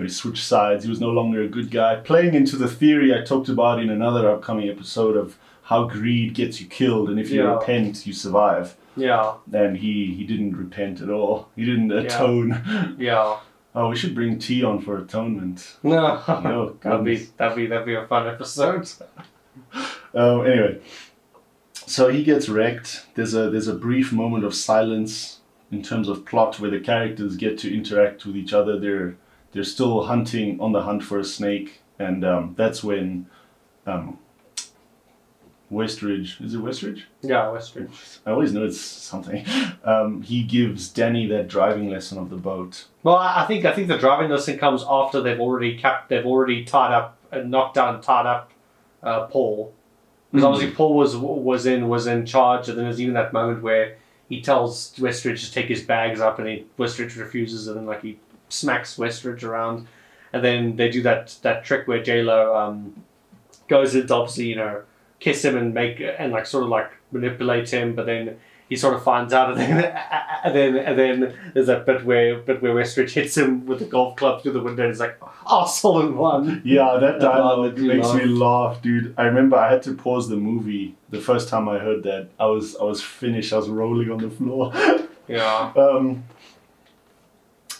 switched sides. He was no longer a good guy. Playing into the theory I talked about in another upcoming episode of how greed gets you killed, and if you repent, you survive. Yeah. And he didn't repent at all. He didn't atone. Yeah. Oh, we should bring T on for atonement. No. Oh, that'd be a fun episode. Anyway, so he gets wrecked. There's a brief moment of silence in terms of plot where the characters get to interact with each other. They're still on the hunt for a snake, and that's when Westridge, is it Westridge? Yeah, Westridge. I always know it's something. He gives Danny that driving lesson of the boat. Well, I think the driving lesson comes after they've already tied up and knocked down and tied up Paul, because obviously Paul was in charge, and then there's even that moment where he tells Westridge to take his bags up, and Westridge refuses, and then he smacks Westridge around, and then they do that trick where J-Lo goes into obviously kiss him and like sort of like manipulate him, but then he sort of finds out, and then there's that bit where Westridge hits him with the golf club through the window, and he's like, "Arsehole in one." Yeah, that dialogue makes me laugh, dude. I remember I had to pause the movie the first time I heard that. I was finished. I was rolling on the floor. Yeah.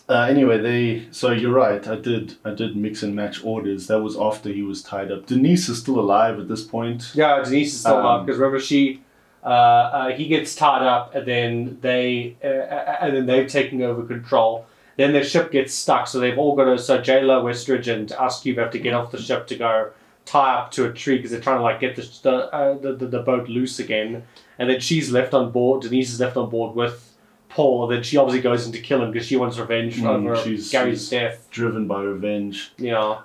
Anyway, so you're right. I did mix and match orders. That was after he was tied up. Denise is still alive at this point. Yeah, Denise is still alive because remember he gets tied up, and then they've taken over control. Then their ship gets stuck, so they've all got to. So Jayla, Westridge, and Ice Cube have to get off the ship to go tie up to a tree because they're trying to like get the boat loose again. And then she's left on board. Denise is left on board with Paul. Then she obviously goes in to kill him because she wants revenge over Gary's death. Driven by revenge. Yeah.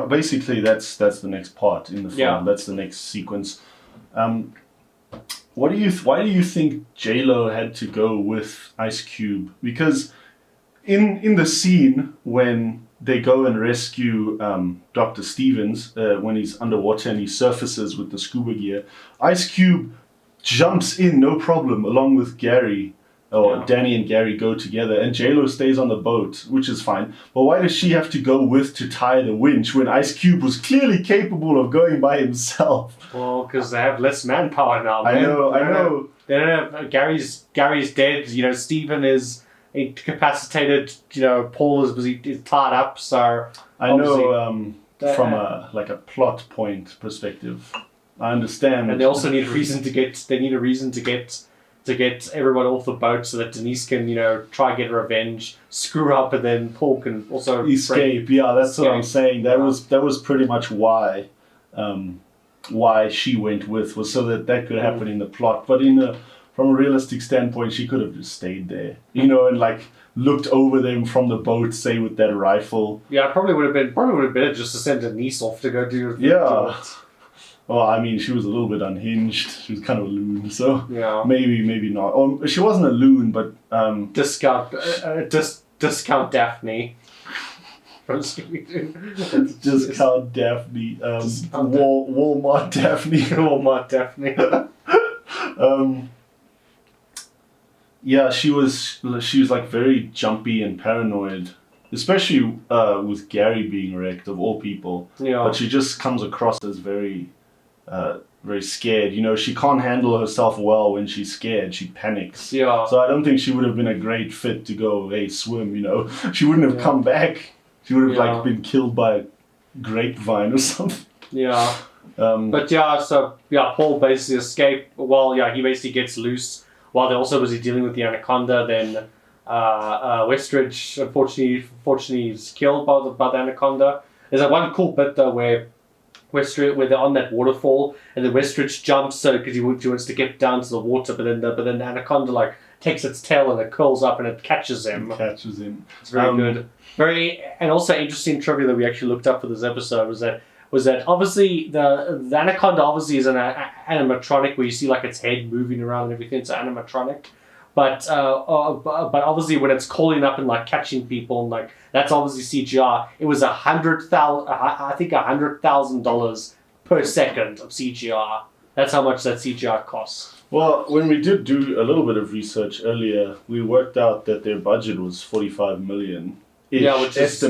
Basically, that's the next part in the film. Yeah. That's the next sequence. Why do you think J-Lo had to go with Ice Cube? Because in the scene when they go and rescue Dr. Stevens when he's underwater and he surfaces with the scuba gear, Ice Cube jumps in no problem along with Gary. Danny and Gary go together, and J-Lo stays on the boat, which is fine. But why does she have to go with to tie the winch when Ice Cube was clearly capable of going by himself? Well, because they have less manpower now. Man. I know. They don't have Gary's dead. Steven is incapacitated. Paul is tied up. So I know from a plot point perspective, I understand. And they also need a reason to get. They need a reason to get everyone off the boat so that Denise can, try and get revenge, screw up, and then Paul can also escape. Yeah, that's what I'm saying. That was pretty much why she went with, was so that could happen in the plot. But from a realistic standpoint, she could have just stayed there, and like looked over them from the boat, say with that rifle. Yeah, it probably would have been better just to send Denise off to go do. Yeah. Well, I mean, she was a little bit unhinged. She was kind of a loon, so maybe not. Or she wasn't a loon, but discount Daphne from Scooby-Doo. Discount Daphne. Walmart Daphne. Walmart Daphne. Yeah, she was like very jumpy and paranoid, especially with Gary being wrecked of all people. Yeah. But she just comes across as very scared. She can't handle herself well when she's scared. She panics. Yeah. So I don't think she would have been a great fit to go, hey, swim, She wouldn't have come back. She would have been killed by a grapevine or something. Yeah. But Paul basically escaped. Well, he basically gets loose while they're also busy dealing with the Anaconda. Then Westridge unfortunately is killed by the Anaconda. There's that one cool bit though where they're on that waterfall, and then Westridge jumps because he wants to get down to the water, but then the Anaconda like takes its tail and it curls up and it catches him. It's very good. And also interesting trivia that we actually looked up for this episode was that obviously the Anaconda obviously is an animatronic where you see like its head moving around and everything. It's an animatronic. But obviously when it's calling up and like catching people and like that's obviously CGI. It was $100,000 per second of CGI. That's how much that CGI costs. Well, when we did do a little bit of research earlier, we worked out that their budget was $45 million. Yeah, which is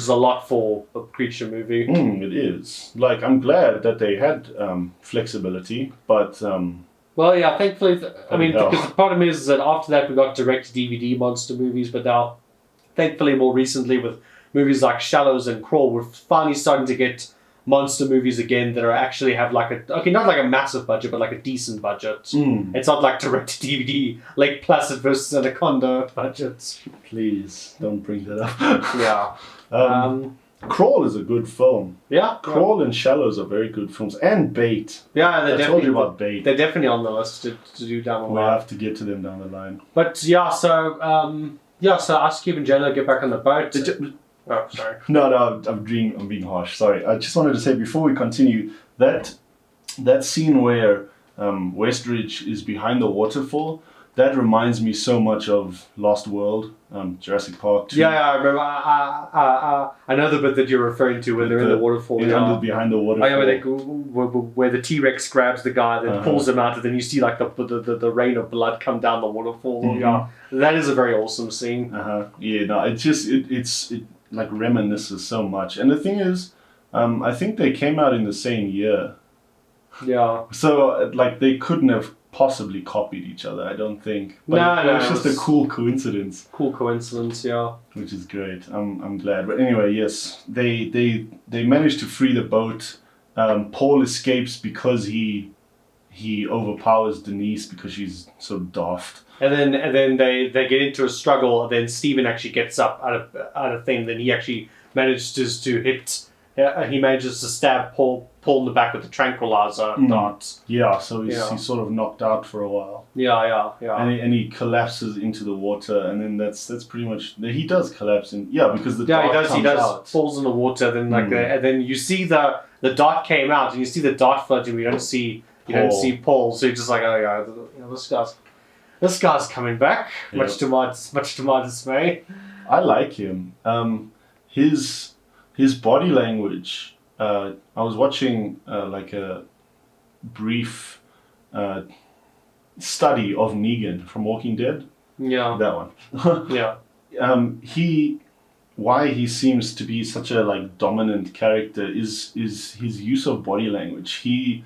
a lot for a creature movie. It is. Like, I'm glad that they had flexibility, but. Well, yeah, thankfully, because the problem is that after that we got direct-to-DVD monster movies, but now, thankfully, more recently with movies like Shallows and Crawl, we're finally starting to get monster movies again that are actually have like not like a massive budget, but like a decent budget. It's not like direct-to-DVD, Lake Placid versus Anaconda budgets. Please, don't bring that up. Yeah. Crawl is a good film. Yeah. Crawl and Shallows are very good films. And Bait. Yeah, I told you about Bait. They're definitely on the list to do down the line. We'll have to get to them down the line. But so Ice Cube and J-Lo get back on the boat. Oh, sorry. No, I'm being harsh. Sorry. I just wanted to say before we continue that scene where Westridge is behind the waterfall, that reminds me so much of Lost World, Jurassic Park 2. Yeah, I remember. I know the bit that you're referring to when they're in the waterfall. Behind the waterfall. Oh yeah, where the T-Rex grabs the guy, then pulls him out, and then you see like the rain of blood come down the waterfall. Mm-hmm. Yeah, that is a very awesome scene. Yeah, no, it like reminisces so much. And the thing is, I think they came out in the same year. Yeah. So like they couldn't have possibly copied each other, I don't think. But it was just a cool coincidence. Cool coincidence, yeah. Which is great. I'm glad. But anyway, yes, they managed to free the boat. Paul escapes because he overpowers Denise because she's so daft. And then they get into a struggle. And then Steven actually gets up out of thing. Then he actually manages to hit. He manages to stab Paul in the back with the tranquilizer dart. Yeah, so he's sort of knocked out for a while. Yeah. And he collapses into the water, and then that's pretty much. He does collapse because the dart he does out. falls in the water. Then and then you see the dart came out, and you see the dart floating. You don't see Paul, so you're just like, oh yeah, this guy's coming back. Yep. Much to my dismay. I like him. His body language. I was watching like a brief study of Negan from Walking Dead. Yeah. That one. Yeah. Why he seems to be such a like dominant character is his use of body language. He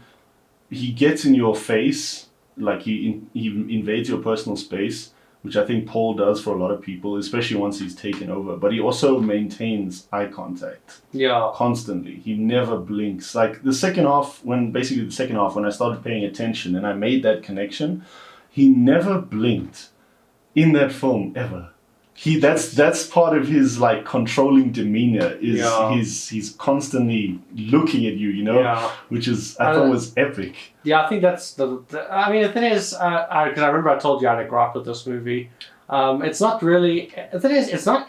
gets in your face, like he invades your personal space, which I think Paul does for a lot of people, especially once he's taken over. But he also maintains eye contact. Yeah. Constantly. He never blinks. Like the second half, when I started paying attention and I made that connection, he never blinked in that film ever. That's part of his like controlling demeanor is he's constantly looking at you, which is I thought was epic. Yeah, I think that's the thing is, because I remember I told you I had a gripe with this movie. It's not really. The thing is, it's not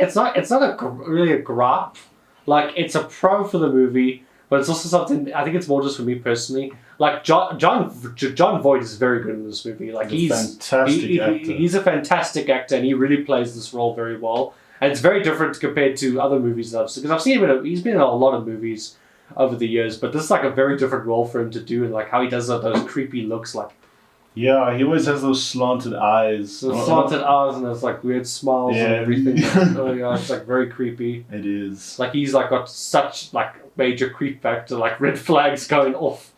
really a gripe. Like it's a pro for the movie, but it's also something. I think it's more just for me personally. Like John Voight is very good in this movie. Like he's fantastic actor. He's a fantastic actor, and he really plays this role very well. And it's very different compared to other movies that I've seen. Because I've seen him he's been in a lot of movies over the years, but this is like a very different role for him to do, and like how he does those creepy looks, like. Yeah, he always has those slanted eyes. And those like weird smiles and everything. It's like very creepy. It is. Like he's like got such like major creep factor, like red flags going off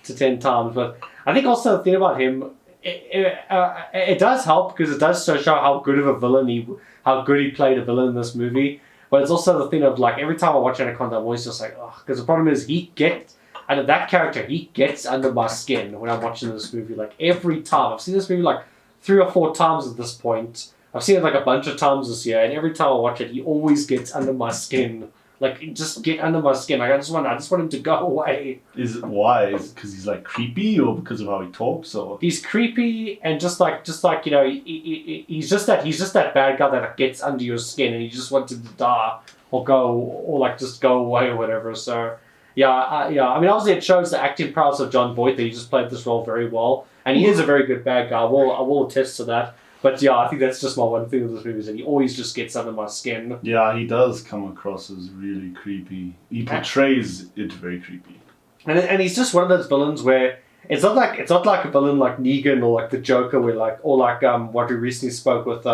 to 10 times. But I think also the thing about him, it does help because it does show how good of a villain how good he played a villain in this movie. But it's also the thing of like every time I watch Anaconda, I'm always just like, oh, because the problem is he gets under my skin when I'm watching this movie. Like every time I've seen this movie like 3 or 4 times at this point. I've seen it like a bunch of times this year, and every time I watch it, he always gets under my skin. Like, just get under my skin. Like, I just want him to go away. Is it why? Is it because he's like creepy, or because of how he talks, or? He's creepy, and just like he's just that bad guy that gets under your skin, and you just want him to die or just go away or whatever. So, yeah. I mean, obviously, it shows the acting prowess of John Voight that he just played this role very well, and he is a very good bad guy. I will attest to that. But yeah, I think that's just my one thing with this movie is that he always just gets under my skin. Yeah, he does come across as really creepy. He portrays it very creepy. And he's just one of those villains where it's not like a villain like Negan or like the Joker, or like what we recently spoke with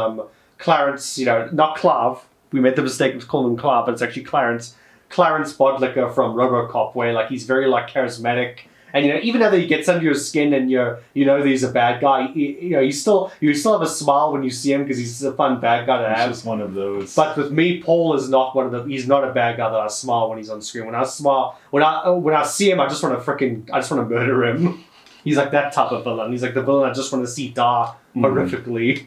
Clarence. Not Clav. We made the mistake of calling him Clav, but it's actually Clarence. Clarence Bodlicker from RoboCop, where like he's very like charismatic. And even though he gets under your skin and you know that he's a bad guy, you still have a smile when you see him because he's a fun bad guy to have. He's just one of those. But with me, Paul is not one of them. He's not a bad guy that I smile when he's on screen. When I smile, when I see him, I just want to murder him. He's like that type of villain. He's like the villain I just want to see die horrifically.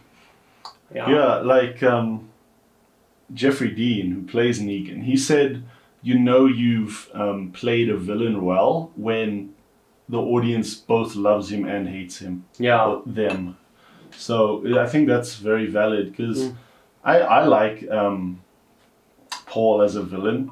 Yeah, like Jeffrey Dean, who plays Negan, he said, you've played a villain well when the audience both loves him and hates him. Yeah. Them. So I think that's very valid because I like Paul as a villain.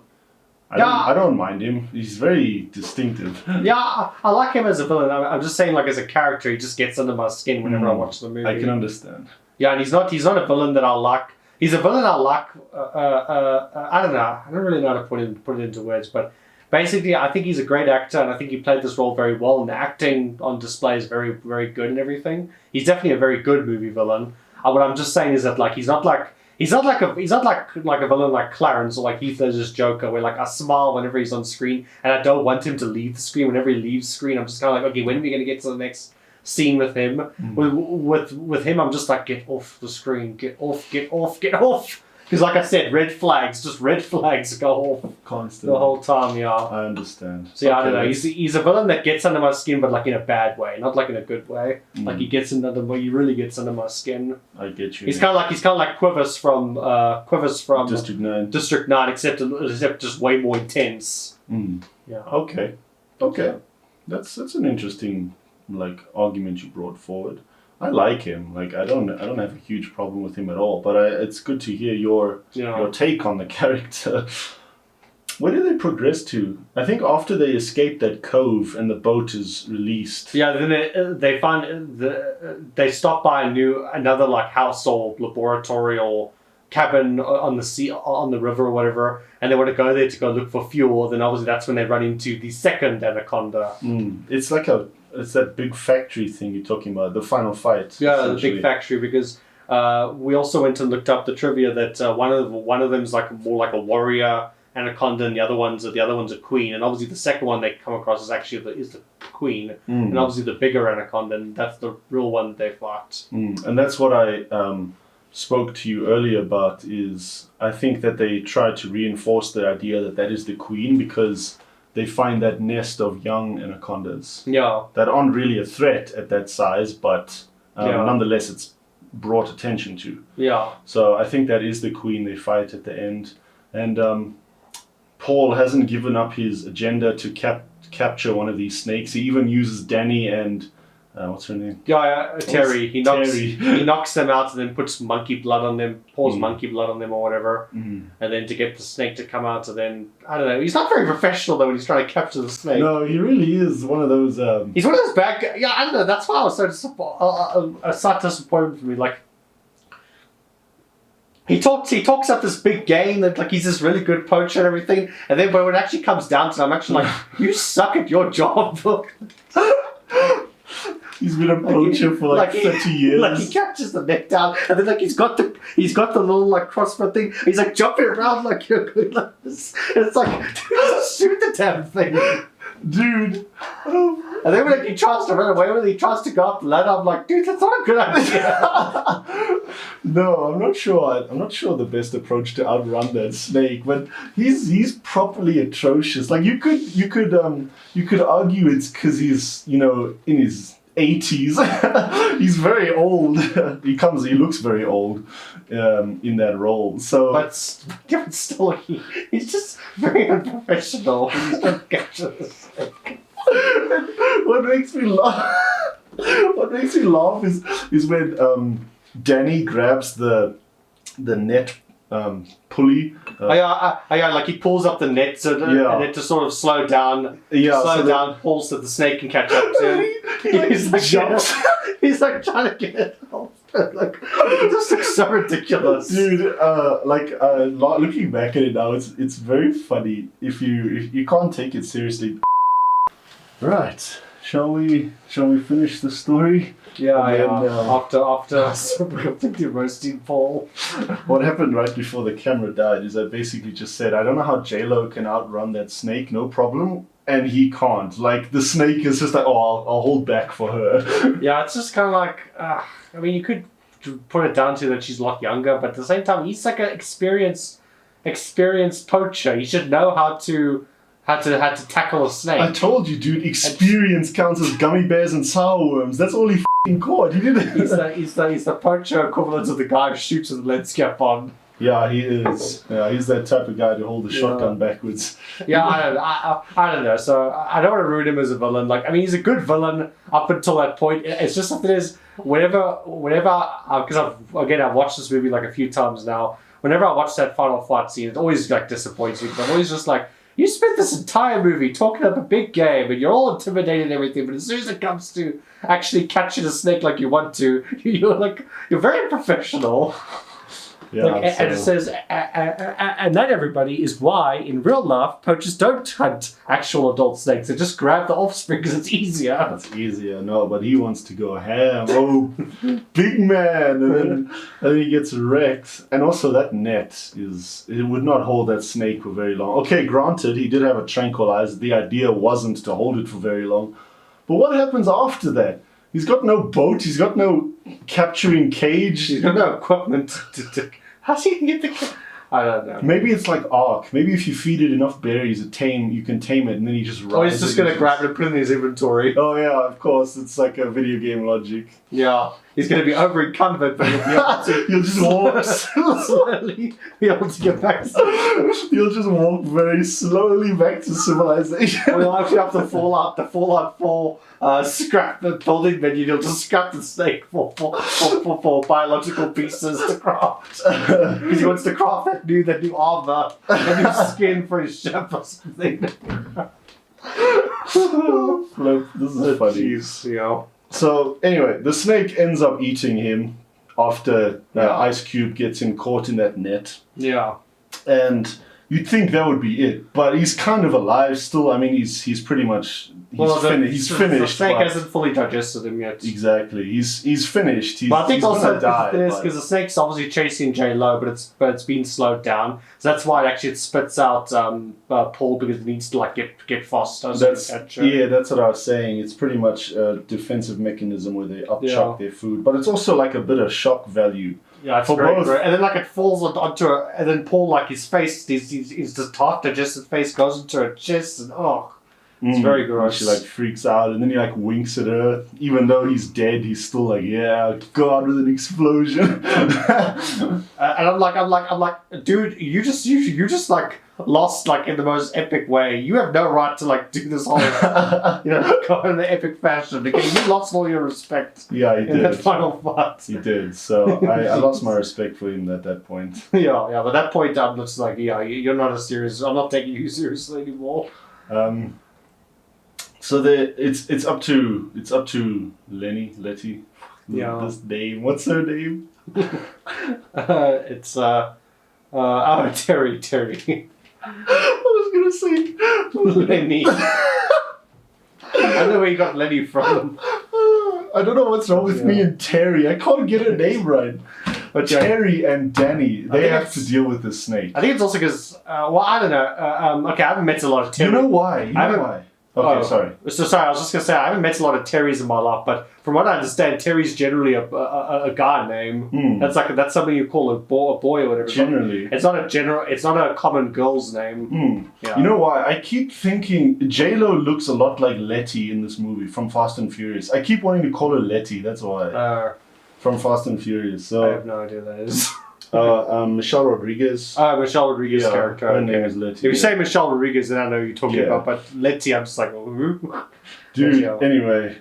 I don't mind him. He's very distinctive. Yeah, I like him as a villain. I'm just saying, like, as a character, he just gets under my skin whenever I watch the movie. I can understand. Yeah, and he's not a villain that I like. He's a villain I like. I don't know. I don't really know how to put it into words, but basically, I think he's a great actor, and I think he played this role very well. And the acting on display is very, very good and everything. He's definitely a very good movie villain. What I'm just saying is that, like, he's not like a villain like Clarence or like Heath Ledger's Joker, where like I smile whenever he's on screen, and I don't want him to leave the screen. Whenever he leaves screen, I'm just kind of like, okay, when are we going to get to the next scene with him? With him, I'm just like, get off the screen, get off. Because like I said, red flags go off Constantly. the whole time. Yeah, I understand. so yeah, I don't know. He's a villain that gets under my skin, but like in a bad way, not like in a good way. Like he really gets under my skin. I get you. He's kind of like Quivers from District 9. District 9, except just way more intense. Yeah. Okay. That's an interesting like argument you brought forward. I like him. Like I don't have a huge problem with him at all. But it's good to hear your take on the character. Where do they progress to? I think after they escape that cove and the boat is released. Yeah, then they find they stop by another like house or laboratorial cabin on the sea, on the river or whatever, and they want to go there to go look for fuel. Then obviously that's when they run into the second Anaconda. It's like it's that big factory thing you're talking about, the final fight. Yeah, the big factory, because we also went and looked up the trivia that one of them's like more like a warrior Anaconda, and the other one's a queen, and obviously the second one they come across is actually the queen, and obviously the bigger Anaconda, and that's the real one they fight. And that's what I spoke to you earlier about. Is I think that they try to reinforce the idea that is the queen, because they find that nest of young anacondas that aren't really a threat at that size, but nonetheless it's brought attention to. Yeah. So I think that is the queen they fight at the end, and Paul hasn't given up his agenda to capture one of these snakes. He even uses Danny and what's her name? Terry. He knocks them out and then puts monkey blood on them, pours monkey blood on them or whatever, and then to get the snake to come out. And then I don't know. He's not very professional though when he's trying to capture the snake. No, he really is one of those. He's one of those bad guys. Yeah, I don't know. That's why I was so disappointed for me. Like he talks up this big game that like he's this really good poacher and everything, and then when it actually comes down to it, I'm actually like, you suck at your job. He's been a poacher for like 30 years. Like he catches the neck down, and then like he's got the little like crossbow thing. He's like jumping around like you're good like this. And it's like, shoot the damn thing, dude. And then when he tries to run away, when he tries to go up the ladder, I'm like, dude, that's not a good idea. No, I'm not sure. I'm not sure the best approach to outrun that snake, but he's properly atrocious. Like you could argue it's because he's in his 80s. He's very old. He looks very old in that role. So, but still, he's just very unprofessional. He's trying to capture the snake. What makes me laugh is when Danny grabs the net pulley. Like he pulls up the net and it to sort of slow down. Pulls so the snake can catch up to him. He's like jumps. He's like trying to get it off. Like it just looks so ridiculous, dude. Looking back at it now, it's very funny if you can't take it seriously. Right. Shall we finish the story? After completely roasting Paul. What happened right before the camera died is I basically just said, I don't know how J-Lo can outrun that snake, no problem. And he can't. Like, the snake is just like, I'll hold back for her. Yeah, it's just kind of like, I mean, you could put it down to that she's a lot younger, but at the same time, he's like an experienced poacher. He should know how to tackle a snake. I told you, dude, experience counts as gummy bears and sourworms. That's all he f***ing caught. He didn't. He's the poacher equivalent of the guy who shoots with the lead cap on. Yeah, he is. Yeah, he's that type of guy to hold the shotgun backwards. Yeah, I don't know. So I don't want to ruin him as a villain. Like, I mean, he's a good villain up until that point. It's just that there's whenever, because I've watched this movie like a few times now. Whenever I watch that final fight scene, it always like disappoints me. But I'm always just like, you spent this entire movie talking up a big game and you're all intimidated and everything, but as soon as it comes to actually catching a snake like you want to, you're very unprofessional. Yeah, And it says, and that, everybody, is why in real life poachers don't hunt actual adult snakes. They just grab the offspring because it's easier. It's easier, no, but he wants to go ham. Oh, big man, and then he gets wrecked. And also that net it would not hold that snake for very long. Okay, granted, he did have a tranquilizer. The idea wasn't to hold it for very long. But what happens after that? He's got no boat. He's got no capturing cage. He's got no equipment to how's he gonna get the? I don't know. Maybe it's like Ark. Maybe if you feed it enough berries, you can tame it, and then he just rides. Oh, he's just gonna grab it and put it in his inventory. Oh yeah, of course. It's like a video game logic. Yeah, he's gonna be over encumbered, but he'll be able to. You'll just walk slowly be able to get back. You'll just walk very slowly back to civilization. We'll actually have to Fallout 4 scrap the building menu. You'll just scrap the snake for biological pieces to craft. Because he wants to craft that new armor, a new skin for his ship or something. Look, this is funny. Jeez, yeah. So anyway, the snake ends up eating him after Ice Cube gets him caught in that net. Yeah. And you'd think that would be it, but he's kind of alive still. I mean, he's pretty much he's finished. The snake hasn't fully digested him yet. Exactly, he's finished. But I think also because the snake's obviously chasing J Lo, but it's been slowed down. So that's why it spits out Paul, because it needs to get faster. That's what I was saying. It's pretty much a defensive mecism where they upchuck their food, but it's also like a bit of shock value. Yeah, it's great. And then it falls onto her, and then Paul, his face, his just half digested face goes into her chest, and it's very gross. And she freaks out, and then he winks at her. Even though he's dead, he's still go out with an explosion. And I'm like, dude, you just lost in the most epic way. You have no right to do this whole go in the epic fashion. Okay, you lost all your respect. Yeah, he did. In that final fight. He did. So I lost my respect for him at that point. Yeah. But at that point, I'm just you're not as serious. I'm not taking you seriously anymore. So it's up to Letty. Yeah. This name. What's her name? It's Terry. I was gonna say Lenny. I don't know where you got Lenny from. I don't know what's wrong with me and Terry. I can't get her name right. But Terry and Danny, they have to deal with this snake. I think it's also because, I don't know. Okay, I haven't met a lot of Terry. You know why? Why? Okay, sorry. So sorry, I was just going to say, I haven't met a lot of Terrys in my life, but from what I understand, Terry's generally a guy name. That's something you call a boy or whatever. Generally. It's not a common girl's name. Yeah. You know why? I keep thinking J-Lo looks a lot like Letty in this movie from Fast and Furious. I keep wanting to call her Letty, that's why. From Fast and Furious. So I have no idea who that is. Michelle Rodriguez. Michelle Rodriguez character. Her name is Letty. If you say Michelle Rodriguez, then I know who you're talking about. But Letty, I'm just like, ooh. Dude, anyway,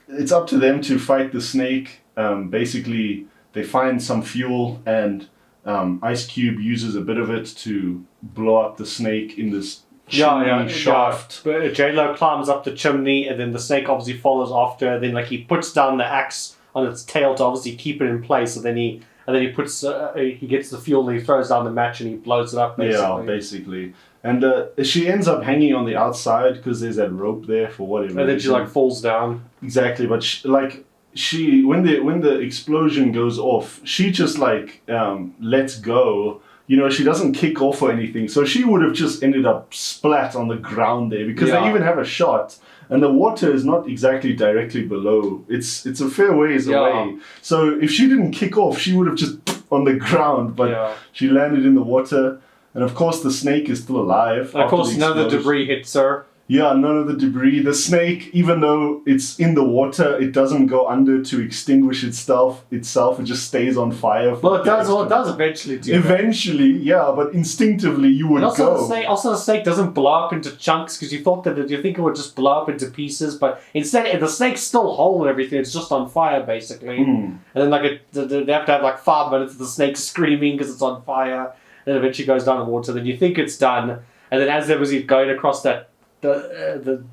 it's up to them to fight the snake. Basically, they find some fuel, and Ice Cube uses a bit of it to blow up the snake in this chimney shaft. But J-Lo climbs up the chimney, and then the snake obviously follows after. Then he puts down the axe on its tail to obviously keep it in place. And then he puts he gets the fuel and he throws down the match and he blows it up. Yeah, basically. And she ends up hanging on the outside because there's that rope there for whatever. And then she falls down. Exactly, but she when the explosion goes off, she just lets go. She doesn't kick off or anything. So she would have just ended up splat on the ground there because they even have a shot. And the water is not exactly directly below. It's a fair ways away. So if she didn't kick off, she would have just on the ground. But she landed in the water. And of course, the snake is still alive. And of course, none of the debris hits her. Yeah, none of the debris. The snake, even though it's in the water, it doesn't go under to extinguish itself. It just stays on fire. Well, it does. Well, it does eventually do. Eventually, yeah, but instinctively you would go. The snake doesn't blow up into chunks because you think it would just blow up into pieces, but instead the snake's still whole and everything. It's just on fire basically. And then they have to have 5 minutes of the snake screaming because it's on fire. And then eventually goes down in water. Then you think it's done. And then as there was going across that that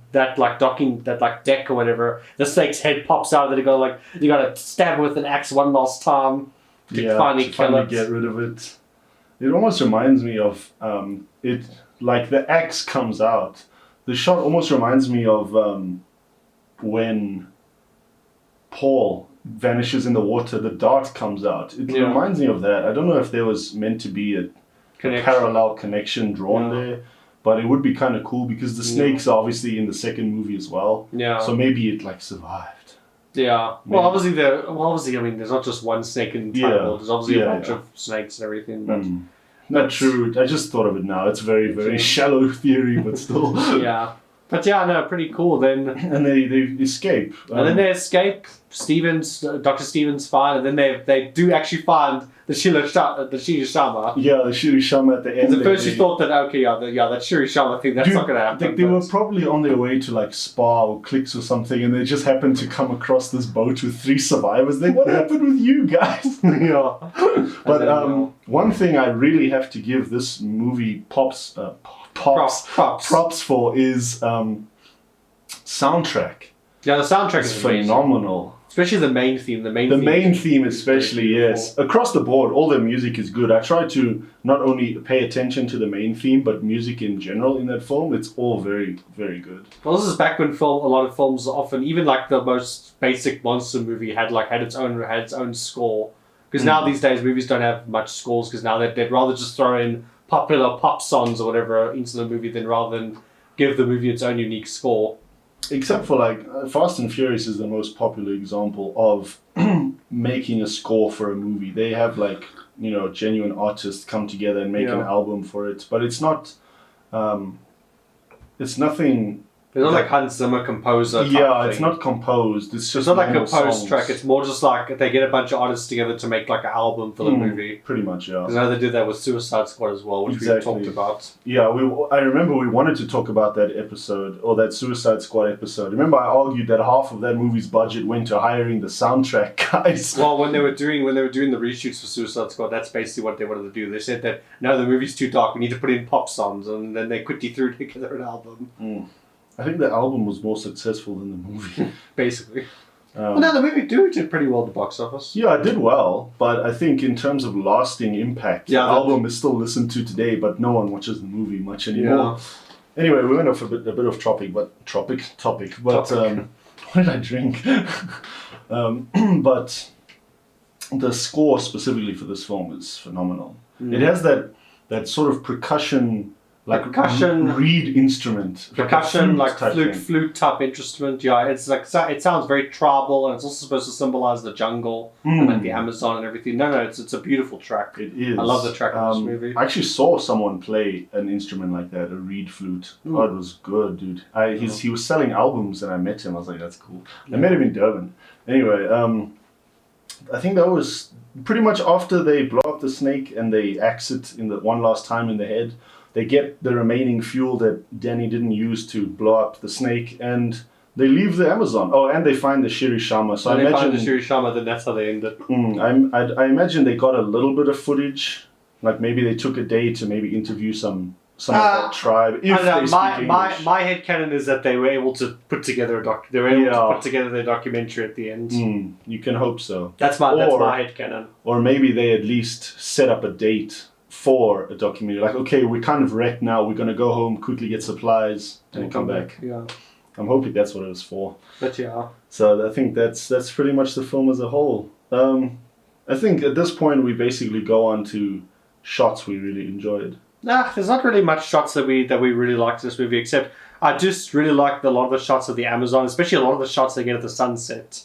deck or whatever, the snake's head pops out, and then you gotta stab it with an axe one last time to finally kill it. Get rid of it. It almost reminds me of it, like the axe comes out. The shot almost reminds me of when Paul vanishes in the water, the dart comes out. It reminds me of that. I don't know if there was meant to be a parallel connection drawn there, but it would be kind of cool because the snakes are obviously in the second movie as well. Yeah. So maybe it survived. Yeah. Maybe. Well, obviously, I mean, there's not just one snake in the entire world. There's obviously a bunch of snakes and everything, but. Not true. I just thought of it now. It's very, very shallow theory, but still. Yeah. But yeah, no, pretty cool. Then and they escape. And then they escape. Dr. Stevens fine, and then they do actually find the Shirishama. Yeah, the Shirishama at the end. At first you thought that that Shirishama thing, that's not going to happen. They were probably on their way to Spa or Clicks or something, and they just happened to come across this boat with 3 survivors. What happened with you guys? Yeah. But one thing I really have to give this movie props for is soundtrack. Yeah, the soundtrack is phenomenal. Especially the main theme. The main theme especially, yes. Across the board, all the music is good. I try to not only pay attention to the main theme, but music in general in that film. It's all very, very good. Well, this is back when a lot of films often, even the most basic monster movie had its own score. Because now these days movies don't have much scores, because now they'd rather just throw in popular pop songs or whatever into the movie rather than give the movie its own unique score. Except for Fast and Furious is the most popular example of making a score for a movie. They have genuine artists come together and make an album for it, but it's not. It's nothing. It's not like Hans Zimmer composer. It's not composed. It's not like a post track. It's more just they get a bunch of artists together to make an album for the movie. Pretty much, yeah. Because I know they did that with Suicide Squad as well, which we talked about. Yeah, I remember we wanted to talk about that episode, or that Suicide Squad episode. Remember, I argued that half of that movie's budget went to hiring the soundtrack guys. Well, when they were doing the reshoots for Suicide Squad, that's basically what they wanted to do. They said that no, the movie's too dark. We need to put in pop songs, and then they quickly threw together an album. I think the album was more successful than the movie. Basically. The movie did pretty well at the box office. Yeah, it did well, but I think in terms of lasting impact, the album is still listened to today, but no one watches the movie much anymore. Yeah. Anyway, we went off a bit of topic. But what did I drink? But the score specifically for this film is phenomenal. It has that sort of percussion reed instrument, flute type instrument. Yeah, it's it sounds very tribal, and it's also supposed to symbolize the jungle and the Amazon and everything. No, it's a beautiful track. It is. I love the track in this movie. I actually saw someone play an instrument like that, a reed flute. Oh, it was good, dude. He was selling albums, and I met him. I was like, that's cool. I met him in Durban. Anyway, I think that was pretty much after they blow up the snake and they axe it one last time in the head. They get the remaining fuel that Danny didn't use to blow up the snake, and they leave the Amazon. Oh, and they find the Shirishama. So I imagine find the Shirishama, then that's how they end it. I imagine they got a little bit of footage. Maybe they took a day to maybe interview some of that tribe. If they speak English. My headcanon is that they were able to put together their documentary at the end. You can hope so. That's my headcanon. Or maybe they at least set up a date for a documentary. Okay, we're kind of wrecked now. We're going to go home, quickly get supplies, and come back. Yeah. I'm hoping that's what it was for. But yeah. So I think that's pretty much the film as a whole. I think at this point we basically go on to shots we really enjoyed. There's not really much shots that we really liked in this movie, except I just really liked a lot of the shots of the Amazon, especially a lot of the shots they get at the sunset.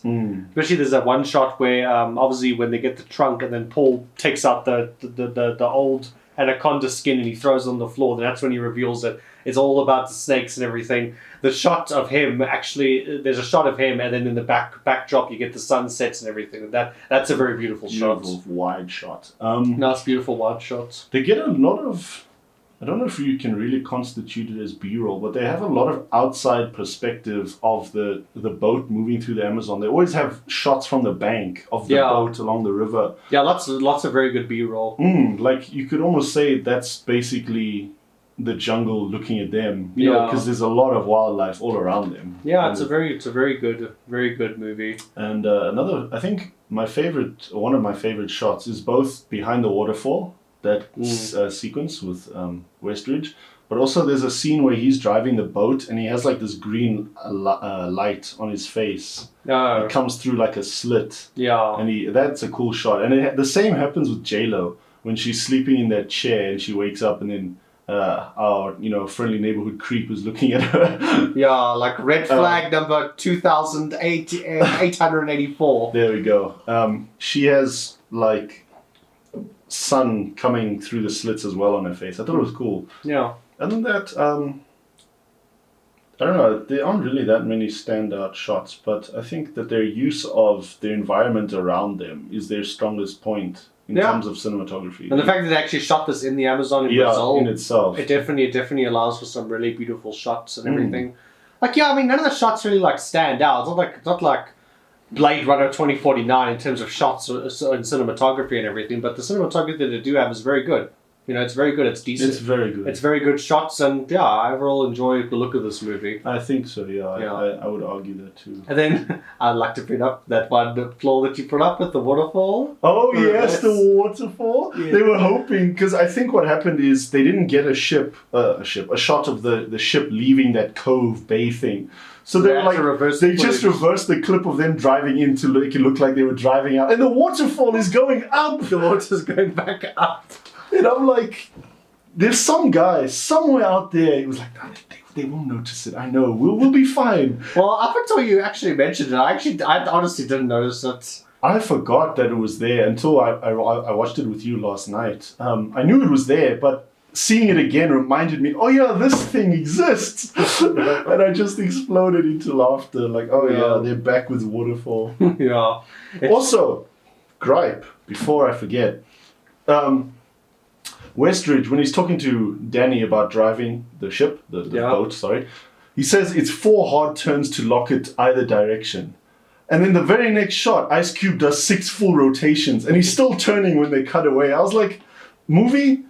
Especially there's that one shot where obviously when they get the trunk and then Paul takes out the old Anaconda skin and he throws it on the floor, then that's when he reveals that it's all about the snakes and everything. The shot of him, actually, there's a shot of him, and then in the backdrop you get the sunsets and everything. That's a very beautiful shot. Beautiful wide shot. Nice, beautiful wide shots. They get a lot of, I don't know if you can really constitute it as B-roll, but they have a lot of outside perspective of the boat moving through the Amazon. They always have shots from the bank of the boat along the river. Yeah, lots of very good B-roll. You could almost say that's basically the jungle looking at them, you know, because there's a lot of wildlife all around them. Yeah, it's a very good movie. And I think one of my favorite shots is both behind the waterfall, that sequence with Westridge, but also there's a scene where he's driving the boat and he has like this green light on his face. It comes through like a slit. Yeah. And that's a cool shot. And the same happens with J-Lo when she's sleeping in that chair and she wakes up and then our friendly neighborhood creep is looking at her. Yeah, like red flag number 2884. There we go. She has like sun coming through the slits as well on her face. I thought it was cool. Yeah. Other than that, I don't know, there aren't really that many standout shots, but I think that their use of the environment around them is their strongest point in terms of cinematography. And the fact that they actually shot this in the Amazon in Brazil, in itself, it definitely allows for some really beautiful shots and everything. Like, yeah, I mean, none of the shots really like stand out. It's not like Blade Runner 2049 in terms of shots and cinematography and everything, but the cinematography that they do have is very good. You know, it's very good. It's decent. It's very good. It's very good shots, and yeah, I overall enjoy the look of this movie. I think so. Yeah. I would argue that too. And then I'd like to bring up that one flaw that you put up with the waterfall. Oh yes, the waterfall. Yeah. They were hoping, because I think what happened is they didn't get a shot of the ship leaving that cove bay thing. So they were like, they just reversed the clip of them driving in to make it look like they were driving out, and the waterfall is going up. The water's going back up. And I'm like, there's some guy somewhere out there. He was like, no, they won't notice it. I know. We'll be fine. Well, up until you actually mentioned it, I honestly didn't notice it. I forgot that it was there until I watched it with you last night. I knew it was there, but seeing it again reminded me, oh yeah, this thing exists. And I just exploded into laughter. Like, oh yeah, they're back with waterfall. Yeah. Also, gripe, before I forget. Westridge, when he's talking to Danny about driving the ship, the boat, sorry, he says it's 4 hard turns to lock it either direction. And then the very next shot, Ice Cube does 6 full rotations, and he's still turning when they cut away. I was like, movie,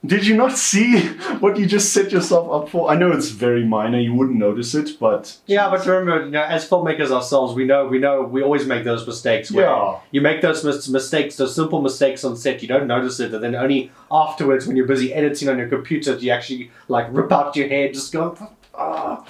did you not see what you just set yourself up for? I know it's very minor, you wouldn't notice it, but... Yeah, but remember, as filmmakers ourselves, we always make those mistakes. Where you make those mistakes, those simple mistakes on set, you don't notice it, and then only afterwards, when you're busy editing on your computer, do you actually, like, rip out your hair, just go...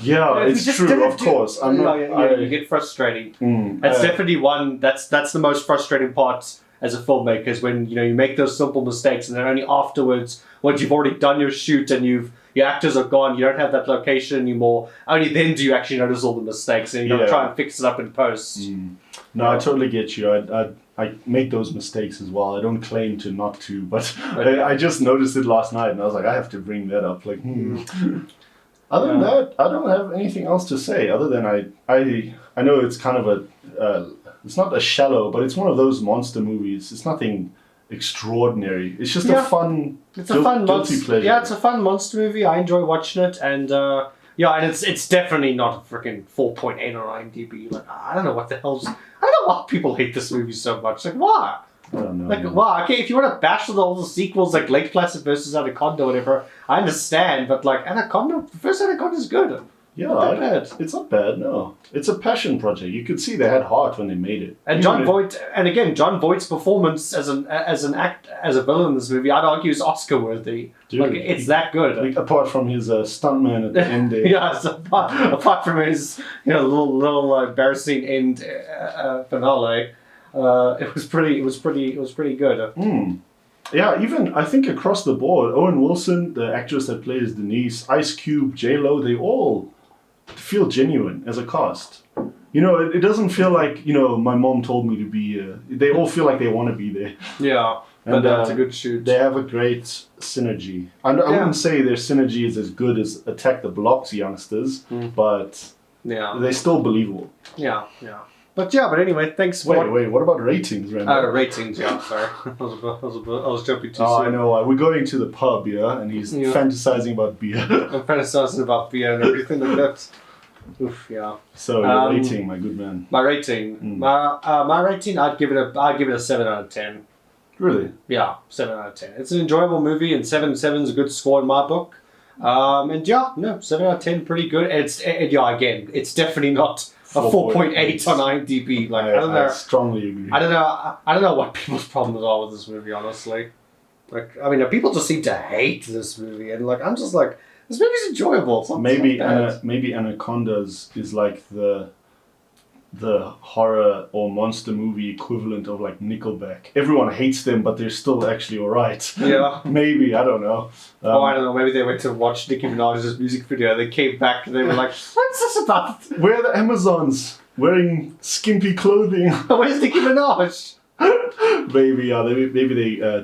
Yeah, it's true, of course. You get frustrating. That's definitely one, that's the most frustrating part as a filmmaker, is when you make those simple mistakes, and then only afterwards, once you've already done your shoot and your actors are gone, you don't have that location anymore, only then do you actually notice all the mistakes, and you gotta try and fix it up in post. No, I totally get you. I make those mistakes as well. I don't claim to not to, but I just noticed it last night, and I was like, I have to bring that up. Like, Other than that, I don't have anything else to say. Other than I know it's kind of it's not a shallow, but it's one of those monster movies. It's nothing extraordinary. It's just a fun, guilty pleasure. Yeah, it's a fun monster movie. I enjoy watching it, and and it's definitely not a freaking 4.8 on IMDb. Like, I don't know what the hell's. I don't know why people hate this movie so much. Like, why? I don't know. Like, wow, okay, if you want to bash all the sequels like Lake Placid versus Anaconda or whatever, I understand, but like Anaconda, the first Anaconda is good. Yeah, it's not bad, no. It's a passion project. You could see they had heart when they made it. And John Voight's performance as a villain in this movie, I'd argue is Oscar worthy. Like, it's that good. Like, apart from his stuntman at the end there. Yes, apart from his little embarrassing end finale. It was pretty good. Yeah, even I think across the board, Owen Wilson, the actress that plays Denise, Ice Cube, J-Lo, they all feel genuine as a cast. It doesn't feel like my mom told me to be. They all feel like they want to be there. Yeah, and that's a good shoot. They have a great synergy. I wouldn't say their synergy is as good as Attack the Block's youngsters, but they're still believable. Yeah. But anyway, thanks for... Wait, what about ratings, Randall? Ratings, yeah, sorry. I was jumping too soon. I know. We're going to the pub, and he's fantasizing about beer. I'm fantasizing about beer and everything like that. Oof, yeah. So, your rating, my good man. My rating? My rating, I'd give it a 7 out of 10. Really? Yeah, 7 out of 10. It's an enjoyable movie, and 7's a good score in my book. And yeah, no, 7 out of 10, pretty good. Again, it's definitely not a 4.8 on IMDb. Like, I don't know. I strongly agree. I don't know what people's problems are with this movie, honestly. Like, I mean, people just seem to hate this movie, and like, I'm just like, this movie's enjoyable. It's not bad. Maybe Anacondas is like the horror or monster movie equivalent of like Nickelback. Everyone hates them, but they're still actually alright. Yeah. Maybe, I don't know. I don't know. Maybe they went to watch Nicki Minaj's music video. They came back and they were like, "What's this about? Where are the Amazons wearing skimpy clothing?" Where's Nicki Minaj?" Maybe,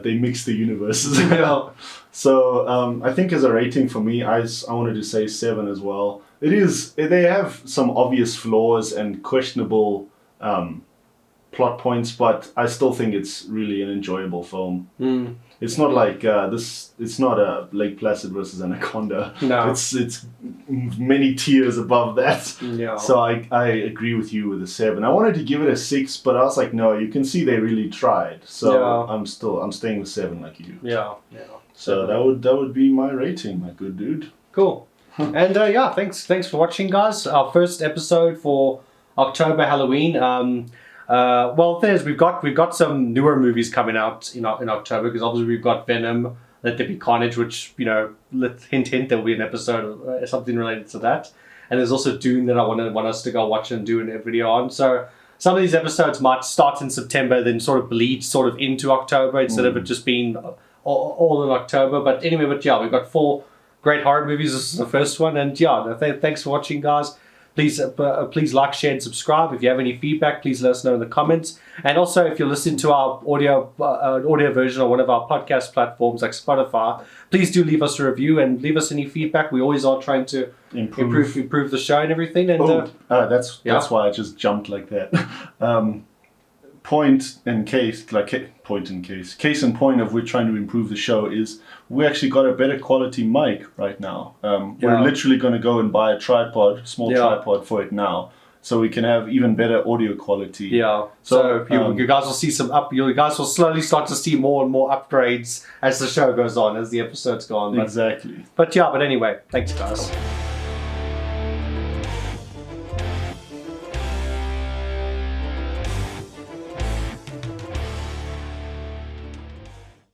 they mix the universes. Yeah. So I think as a rating for me, I wanted to say 7 as well. They have some obvious flaws and questionable plot points, but I still think it's really an enjoyable film. Mm. It's not like it's not a Lake Placid versus Anaconda. No. It's many tiers above that. Yeah. So I agree with you with a 7. I wanted to give it a 6, but I was like, no, you can see they really tried. So yeah. I'm staying with 7 like you do. Yeah. So that would be my rating, my good dude. Cool. And thanks for watching, guys. Our first episode for October Halloween. We've got some newer movies coming out in October, because obviously we've got Venom, Let There Be Carnage, which, hint, there will be an episode, something related to that. And there's also Dune that I want us to go watch and do a video on. So some of these episodes might start in September, then sort of bleed sort of into October instead of it just being all in October. But anyway, we've got 4 great horror movies. This is the first one, and thanks for watching, guys. Please like, share, and subscribe. If you have any feedback, please let us know in the comments. And also, if you're listening to our audio version on one of our podcast platforms like Spotify, please do leave us a review and leave us any feedback. We always are trying to improve the show and everything. And that's why I just jumped like that. Case in point of we're trying to improve the show is we actually got a better quality mic right now. We're literally going to go and buy a small tripod for it now, so we can have even better audio quality. Yeah. So you guys will see you guys will slowly start to see more and more upgrades as the show goes on, as the episodes go on. Exactly. But anyway, thanks, guys.